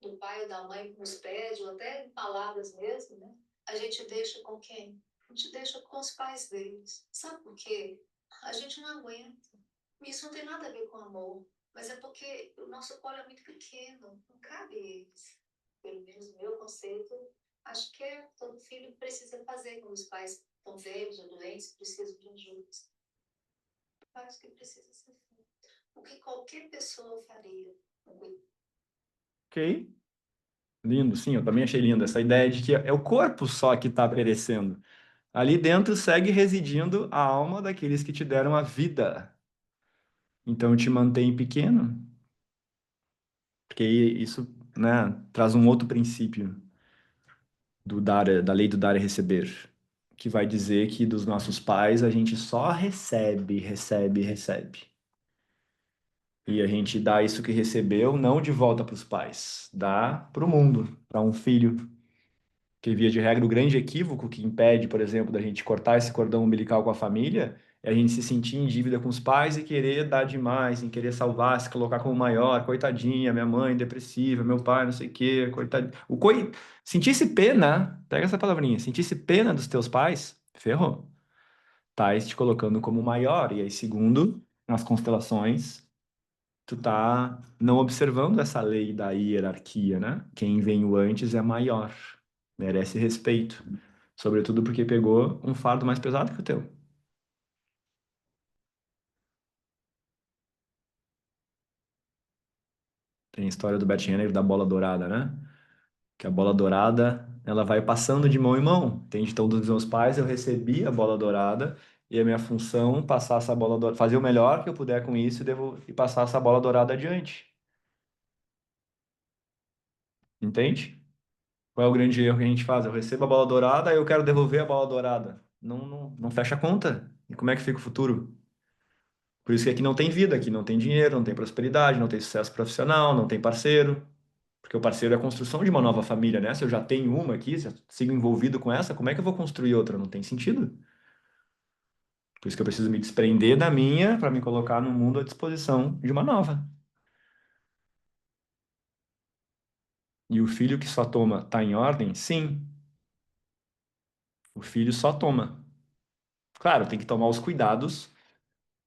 do pai ou da mãe nos pede, ou até em palavras mesmo, né? A gente deixa com quem? A gente deixa com os pais deles. Sabe por quê? A gente não aguenta. Isso não tem nada a ver com amor, mas é porque o nosso colo é muito pequeno, não cabe eles. Pelo menos o meu conceito, acho que todo filho precisa fazer quando os pais estão velhos ou doentes, precisam de ajuda. Faz o que precisa ser feito. O que qualquer pessoa faria. Ok? Lindo, sim, eu também achei lindo essa ideia de que é o corpo só que está perecendo. Ali dentro segue residindo a alma daqueles que te deram a vida. Então te mantém pequeno, porque isso, né, traz um outro princípio da lei do dar e receber. que vai dizer que dos nossos pais a gente só recebe, recebe, recebe. E a gente dá isso que recebeu não de volta para os pais, dá para o mundo, para um filho. Que via de regra o grande equívoco que impede, por exemplo, da gente cortar esse cordão umbilical com a família, é a gente se sentir em dívida com os pais e querer dar demais, em querer salvar, se colocar como maior, coitadinha, minha mãe depressiva, meu pai não sei o quê, coitadinho. Sentisse pena, pega essa palavrinha, sentisse pena dos teus pais, ferrou. Tais te colocando como maior, e aí, segundo as constelações, tu tá não observando essa lei da hierarquia, né? Quem veio antes é maior, merece respeito, sobretudo porque pegou um fardo mais pesado que o teu. Tem a história do Bert Hellinger da bola dourada, né? Que a bola dourada, ela vai passando de mão em mão. Tem de todos os meus pais, eu recebi a bola dourada e a minha função passar essa bola dourada, fazer o melhor que eu puder com isso e passar essa bola dourada adiante. Entende? Qual é o grande erro que a gente faz? Eu recebo a bola dourada, aí eu quero devolver a bola dourada. Não fecha a conta. E como é que fica o futuro? Por isso que aqui não tem vida, aqui não tem dinheiro, não tem prosperidade, não tem sucesso profissional, não tem parceiro. Porque o parceiro é a construção de uma nova família, né? Se eu já tenho uma aqui, se eu sigo envolvido com essa, como é que eu vou construir outra? Não tem sentido. Por isso que eu preciso me desprender da minha para me colocar no mundo à disposição de uma nova. E o filho que só toma tá em ordem? Sim. O filho só toma. Claro, tem que tomar os cuidados,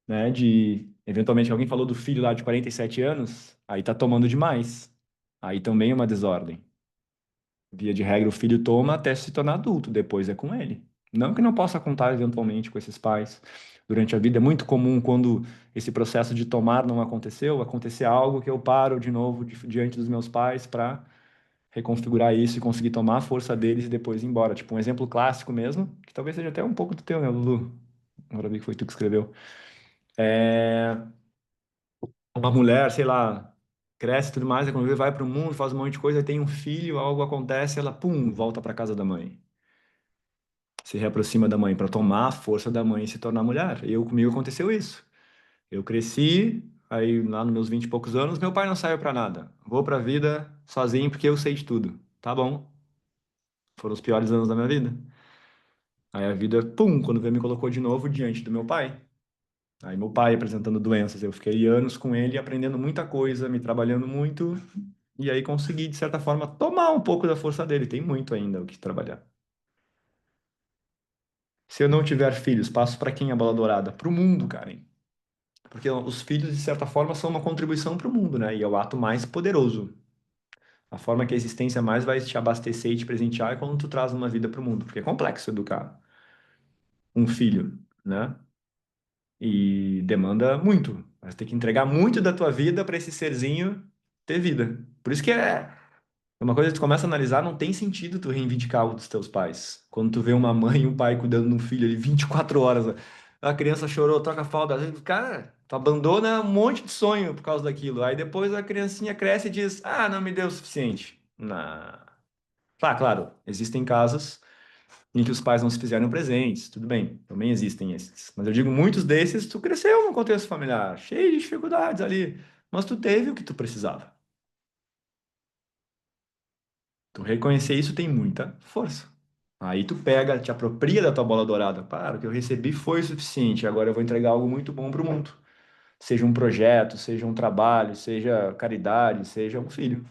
né? De, eventualmente, alguém falou do filho lá de 47 anos, aí tá tomando demais. Aí também é uma desordem. Via de regra, o filho toma até se tornar adulto, depois é com ele. Não que não possa contar eventualmente com esses pais durante a vida. É muito comum quando esse processo de tomar não aconteceu, acontecer algo que eu paro de novo diante dos meus pais para reconfigurar isso e conseguir tomar a força deles e depois ir embora. Tipo, um exemplo clássico mesmo, que talvez seja até um pouco do teu, né, Lulu? Agora vi que foi tu que escreveu. É uma mulher, sei lá, cresce e tudo mais, aí quando vê, vai para o mundo, faz um monte de coisa, aí tem um filho, algo acontece, ela, pum, volta para casa da mãe. Se reaproxima da mãe para tomar a força da mãe e se tornar mulher. Comigo aconteceu isso. Eu cresci, aí lá nos meus 20 e poucos anos, meu pai não saiu para nada. Vou para a vida sozinho porque eu sei de tudo. Tá bom. Foram os piores anos da minha vida. Aí a vida, pum, quando veio me colocou de novo diante do meu pai. Aí meu pai apresentando doenças, eu fiquei anos com ele aprendendo muita coisa, me trabalhando muito, e aí consegui, de certa forma, tomar um pouco da força dele. Tem muito ainda o que trabalhar. Se eu não tiver filhos, passo para quem a bola dourada? Para o mundo, Karen. Porque os filhos, de certa forma, são uma contribuição para o mundo, né? E é o ato mais poderoso. A forma que a existência mais vai te abastecer e te presentear é quando tu traz uma vida para o mundo. Porque é complexo educar um filho, né? E demanda muito. Vai ter que entregar muito da tua vida para esse serzinho ter vida. Por isso que é uma coisa que tu começa a analisar, não tem sentido tu reivindicar algo dos teus pais. Quando tu vê uma mãe e um pai cuidando de um filho ali 24 horas, a criança chorou, troca a fralda, às vezes, cara, tu abandona um monte de sonho por causa daquilo. Aí depois a criancinha cresce e diz: "Ah, não me deu o suficiente". Não. Claro, existem casos em que os pais não se fizeram presentes, tudo bem, também existem esses. Mas eu digo, muitos desses, tu cresceu num contexto familiar, cheio de dificuldades ali, mas tu teve o que tu precisava. Tu reconhecer isso tem muita força. Aí tu pega, te apropria da tua bola dourada. Para, o que eu recebi foi o suficiente. Agora eu vou entregar algo muito bom para o mundo. Seja um projeto, seja um trabalho, seja caridade, seja um filho.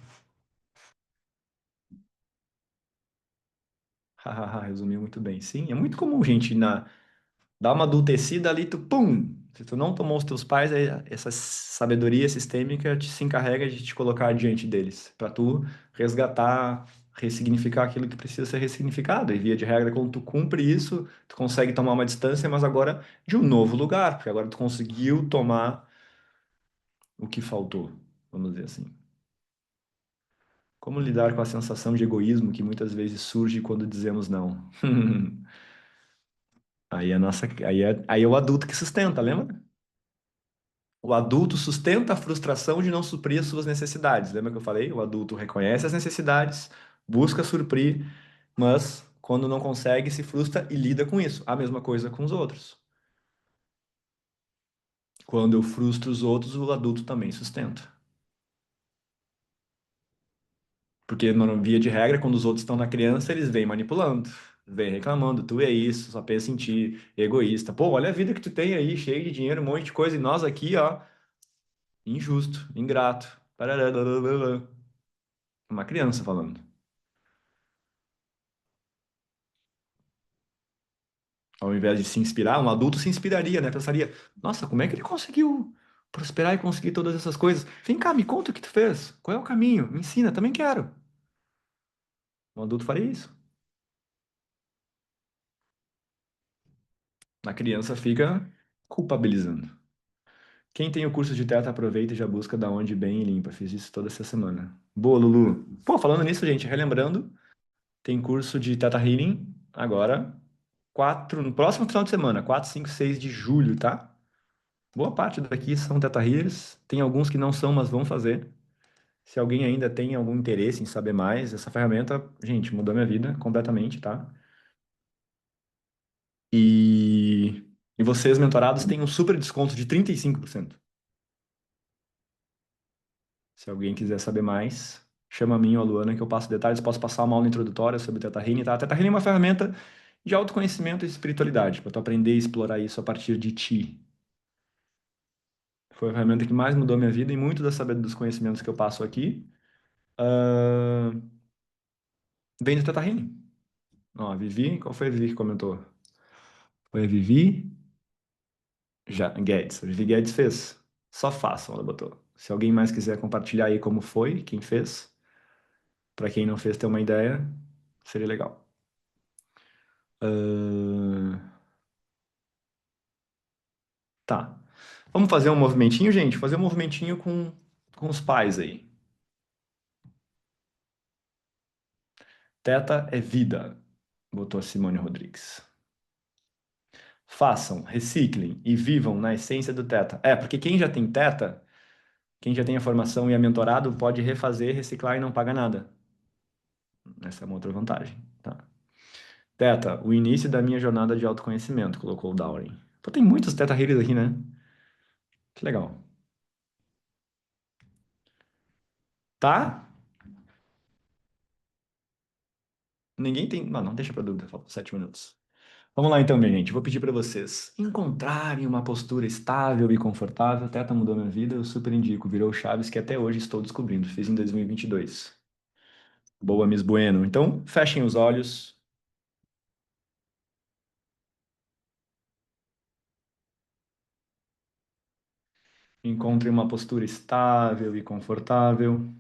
Hahaha, resumiu muito bem. Sim, é muito comum, gente, dar uma adultecida ali, tu pum! Se tu não tomou os teus pais, aí essa sabedoria sistêmica se encarrega de te colocar diante deles, para tu resgatar, ressignificar aquilo que precisa ser ressignificado. E via de regra, quando tu cumpre isso, tu consegue tomar uma distância, mas agora de um novo lugar, porque agora tu conseguiu tomar o que faltou, vamos dizer assim. Como lidar com a sensação de egoísmo que muitas vezes surge quando dizemos não? Aí é o adulto que sustenta, lembra? O adulto sustenta a frustração de não suprir as suas necessidades. Lembra que eu falei? O adulto reconhece as necessidades, busca suprir, mas quando não consegue, se frustra e lida com isso. A mesma coisa com os outros. Quando eu frustro os outros, o adulto também sustenta. Porque, via de regra, quando os outros estão na criança, eles vêm manipulando, vêm reclamando, tu é isso, só pensa em ti, egoísta. Pô, olha a vida que tu tem aí, cheio de dinheiro, um monte de coisa, e nós aqui, ó, injusto, ingrato. Parará. Uma criança falando. Ao invés de se inspirar, um adulto se inspiraria, né? Pensaria, nossa, como é que ele conseguiu prosperar e conseguir todas essas coisas? Vem cá, me conta o que tu fez. Qual é o caminho? Me ensina, também quero. Um adulto faria isso. A criança fica culpabilizando. Quem tem o curso de teto, aproveita e já busca da onde bem e limpa. Fiz isso toda essa semana. Boa, Lulu. Pô, falando nisso, gente, relembrando, tem curso de Teta Healing agora, no próximo final de semana, 4, 5, 6 de julho, tá? Boa parte daqui são Teta Healers, tem alguns que não são, mas vão fazer. Se alguém ainda tem algum interesse em saber mais, essa ferramenta, gente, mudou minha vida completamente, tá? E, e vocês, mentorados, têm um super desconto de 35%. Se alguém quiser saber mais, chama a mim ou a Luana que eu passo detalhes. Posso passar uma aula introdutória sobre Teta Healing, tá? Teta Healing é uma ferramenta de autoconhecimento e espiritualidade, para tu aprender a explorar isso a partir de ti. Foi a ferramenta que mais mudou minha vida e muito da sabedoria dos conhecimentos que eu passo aqui vem do Teta Healing. Ó, a Vivi, qual foi a Vivi que comentou? Foi a Vivi Guedes. A Vivi Guedes fez. Só façam, ela botou. Se alguém mais quiser compartilhar aí como foi, quem fez, para quem não fez ter uma ideia, seria legal. Ahn, Tá. Vamos fazer um movimentinho, gente? Fazer um movimentinho com os pais aí. Teta é vida, botou a Simone Rodrigues. Façam, reciclem e vivam na essência do Teta. É, porque quem já tem Teta, quem já tem a formação e é mentorado, pode refazer, reciclar e não paga nada. Essa é uma outra vantagem, tá? Teta, o início da minha jornada de autoconhecimento, colocou o Dowring. Pô, tem muitos Teta Healers aqui, né? Que legal. Tá? Ninguém tem. Não, deixa pra dúvida, faltam 7 minutos. Vamos lá então, minha gente. Vou pedir para vocês encontrarem uma postura estável e confortável. Teta mudou minha vida, eu super indico. Virou chaves que até hoje estou descobrindo. Fiz em 2022. Boa, Miss Bueno. Então, fechem os olhos. Encontrem uma postura estável e confortável.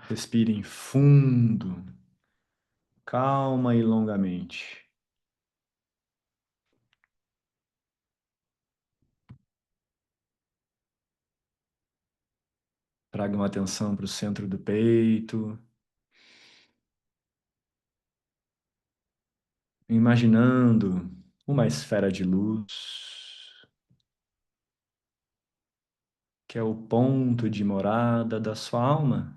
Respirem fundo, calma e longamente. Tragam atenção para o centro do peito, imaginando uma esfera de luz, que é o ponto de morada da sua alma.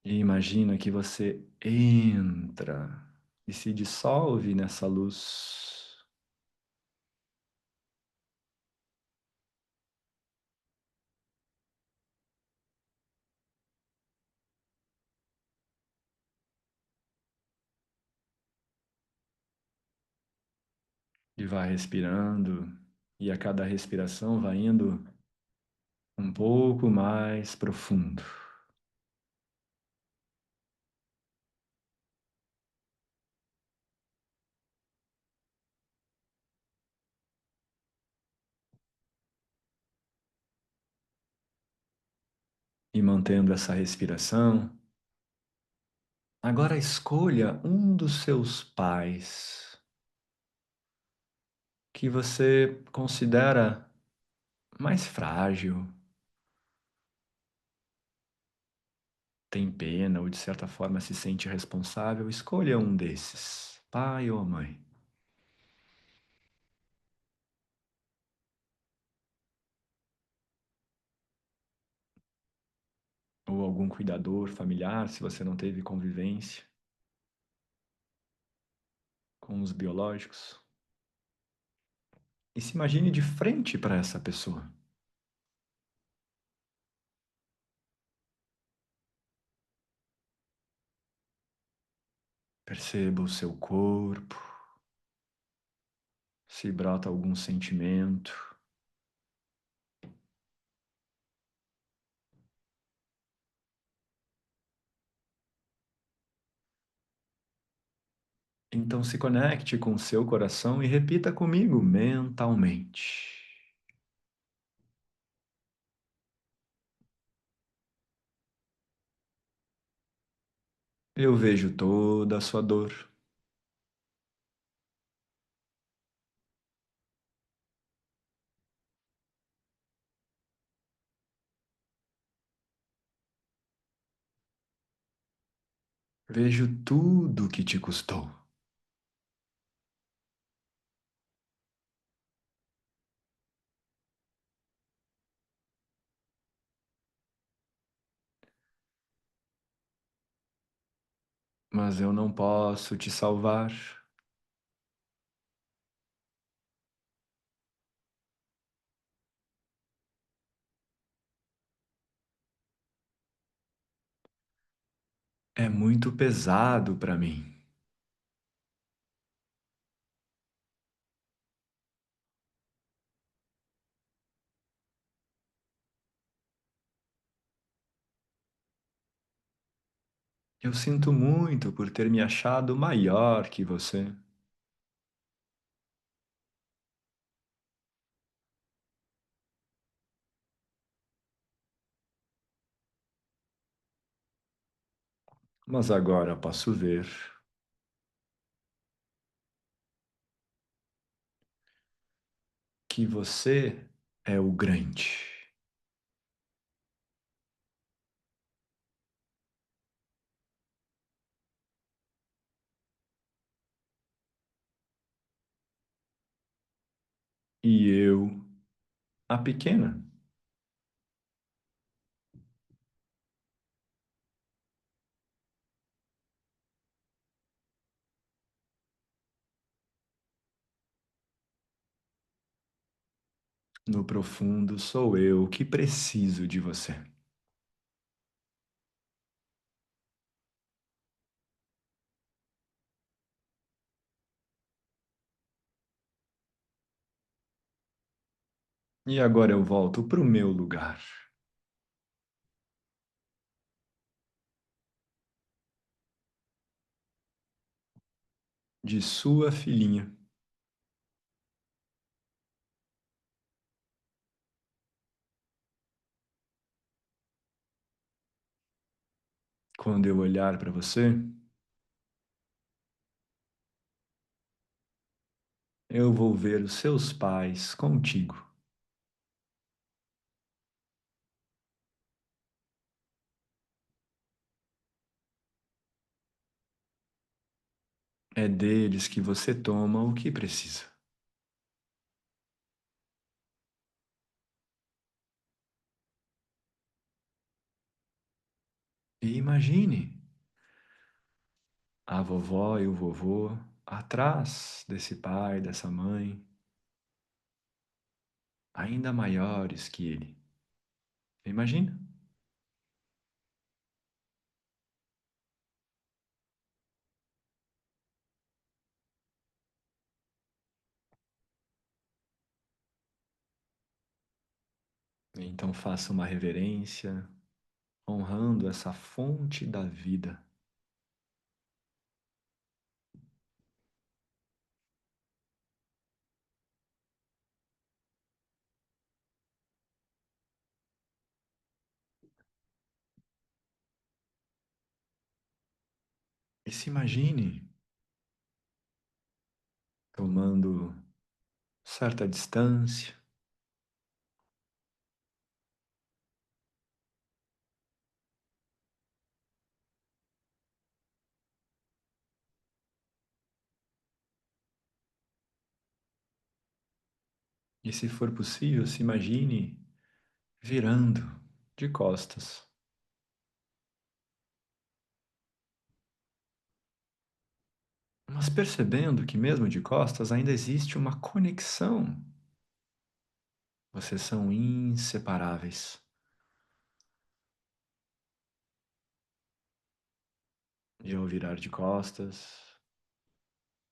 E imagina que você entra e se dissolve nessa luz. E vai respirando, e a cada respiração vai indo um pouco mais profundo. E mantendo essa respiração, agora escolha um dos seus pais que você considera mais frágil, tem pena ou de certa forma se sente responsável, escolha um desses, pai ou mãe. Ou algum cuidador familiar, se você não teve convivência com os biológicos. E se imagine de frente para essa pessoa. Perceba o seu corpo, se brota algum sentimento. Então se conecte com o seu coração e repita comigo mentalmente. Eu vejo toda a sua dor. Vejo tudo que te custou. Mas eu não posso te salvar. É muito pesado para mim. Eu sinto muito por ter me achado maior que você. Mas agora posso ver que você é o grande. E eu, a pequena. No profundo, sou eu que preciso de você. E agora eu volto para o meu lugar, de sua filhinha. Quando eu olhar para você, eu vou ver os seus pais contigo. É deles que você toma o que precisa. E imagine a vovó e o vovô atrás desse pai, dessa mãe, ainda maiores que ele. Imagina. Então faça uma reverência, honrando essa fonte da vida. E se imagine tomando certa distância, E se for possível, se imagine virando de costas. Mas percebendo que, mesmo de costas, ainda existe uma conexão. Vocês são inseparáveis. E ao virar de costas,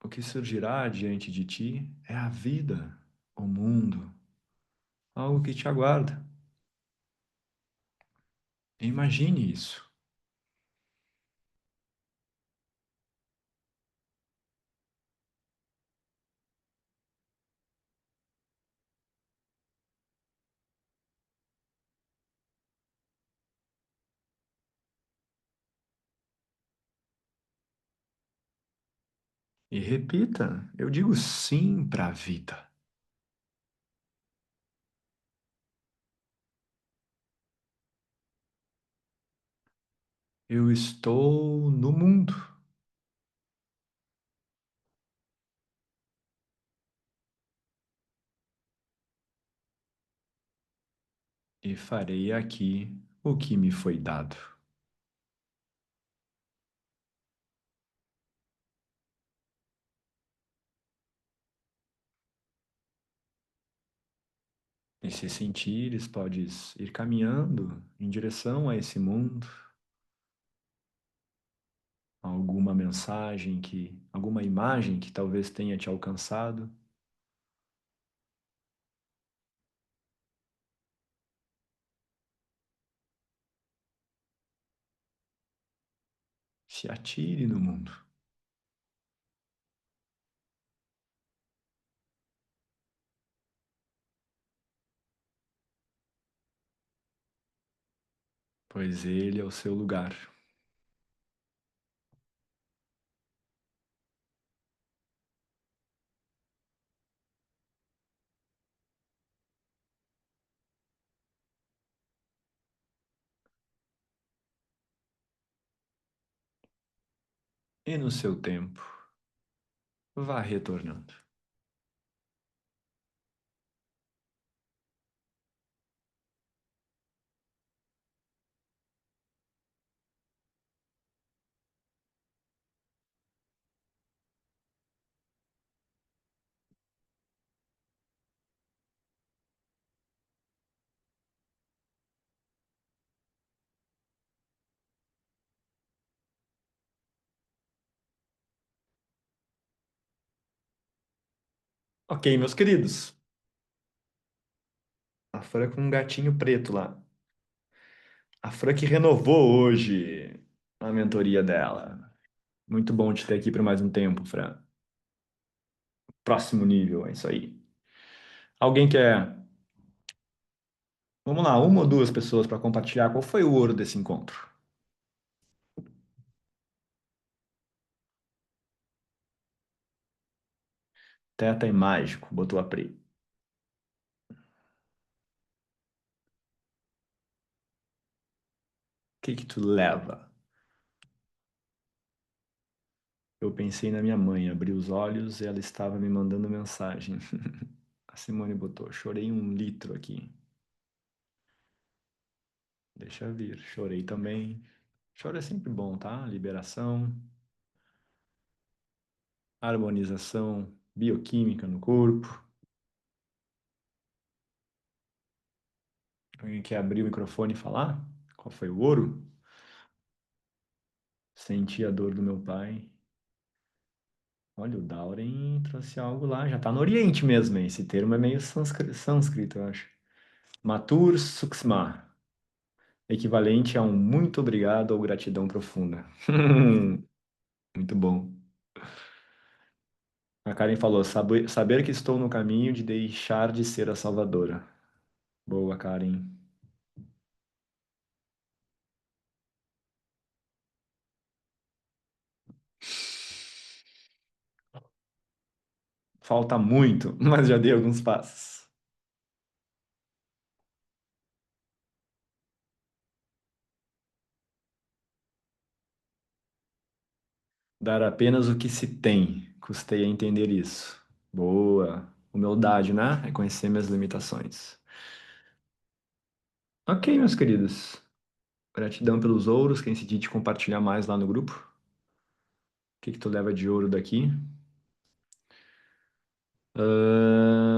o que surgirá diante de ti é a vida, o mundo, algo que te aguarda. Imagine isso. E repita, eu digo sim para a vida. Eu estou no mundo e farei aqui o que me foi dado. E se sentires, podes ir caminhando em direção a esse mundo, alguma mensagem alguma imagem que talvez tenha te alcançado. Se atire no mundo, pois ele é o seu lugar. E no seu tempo, vá retornando. Ok, meus queridos. A Fran com um gatinho preto lá. A Fran que renovou hoje a mentoria dela. Muito bom te ter aqui por mais um tempo, Fran. Próximo nível, é isso aí. Alguém quer. Vamos lá, uma ou duas pessoas para compartilhar qual foi o ouro desse encontro. Teta e mágico, botou a Pri. O que que tu leva? Eu pensei na minha mãe, abri os olhos e ela estava me mandando mensagem. A Simone botou, chorei 1 litro aqui. Deixa vir, chorei também. Choro é sempre bom, tá? Liberação, harmonização bioquímica no corpo. Alguém quer abrir o microfone e falar? Qual foi o ouro? Senti a dor do meu pai. Olha, o Dauren trouxe algo lá, já tá no Oriente mesmo, hein? Esse termo é meio sânscrito, eu acho. Matur Sukshma, equivalente a um muito obrigado ou gratidão profunda. Muito bom. A Karen falou, saber que estou no caminho de deixar de ser a salvadora. Boa, Karen. Falta muito, mas já dei alguns passos. Dar apenas o que se tem. Custei a entender isso. Boa. Humildade, né? Reconhecer minhas limitações. Ok, meus queridos. Gratidão pelos ouros. Quem se decide compartilhar mais lá no grupo? O que que tu leva de ouro daqui?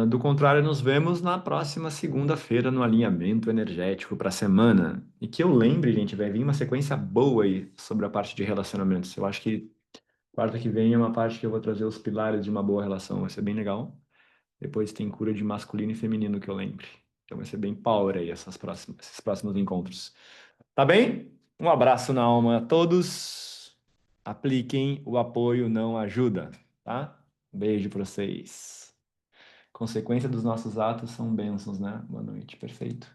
Do contrário, nos vemos na próxima segunda-feira no alinhamento energético para a semana. E que eu lembre, gente, vai vir uma sequência boa aí sobre a parte de relacionamentos. Eu acho que quarta que vem é uma parte que eu vou trazer os pilares de uma boa relação. Vai ser bem legal. Depois tem cura de masculino e feminino que eu lembre. Então vai ser bem power aí esses próximos encontros. Tá bem? Um abraço na alma a todos. Apliquem o apoio não ajuda, tá? Beijo para vocês. Consequência dos nossos atos são bênçãos, né? Boa noite, perfeito.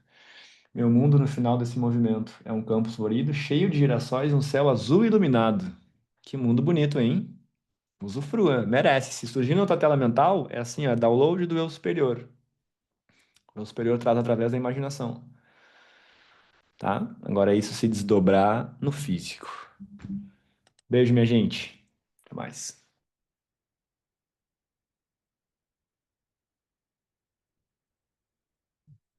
Meu mundo no final desse movimento é um campo florido, cheio de girassóis, um céu azul iluminado. Que mundo bonito, hein? Usufrua, merece. Se surgir na tua tela mental, é assim, ó, download do eu superior. O eu superior traz através da imaginação, tá? Agora é isso se desdobrar no físico. Beijo, minha gente. Até mais.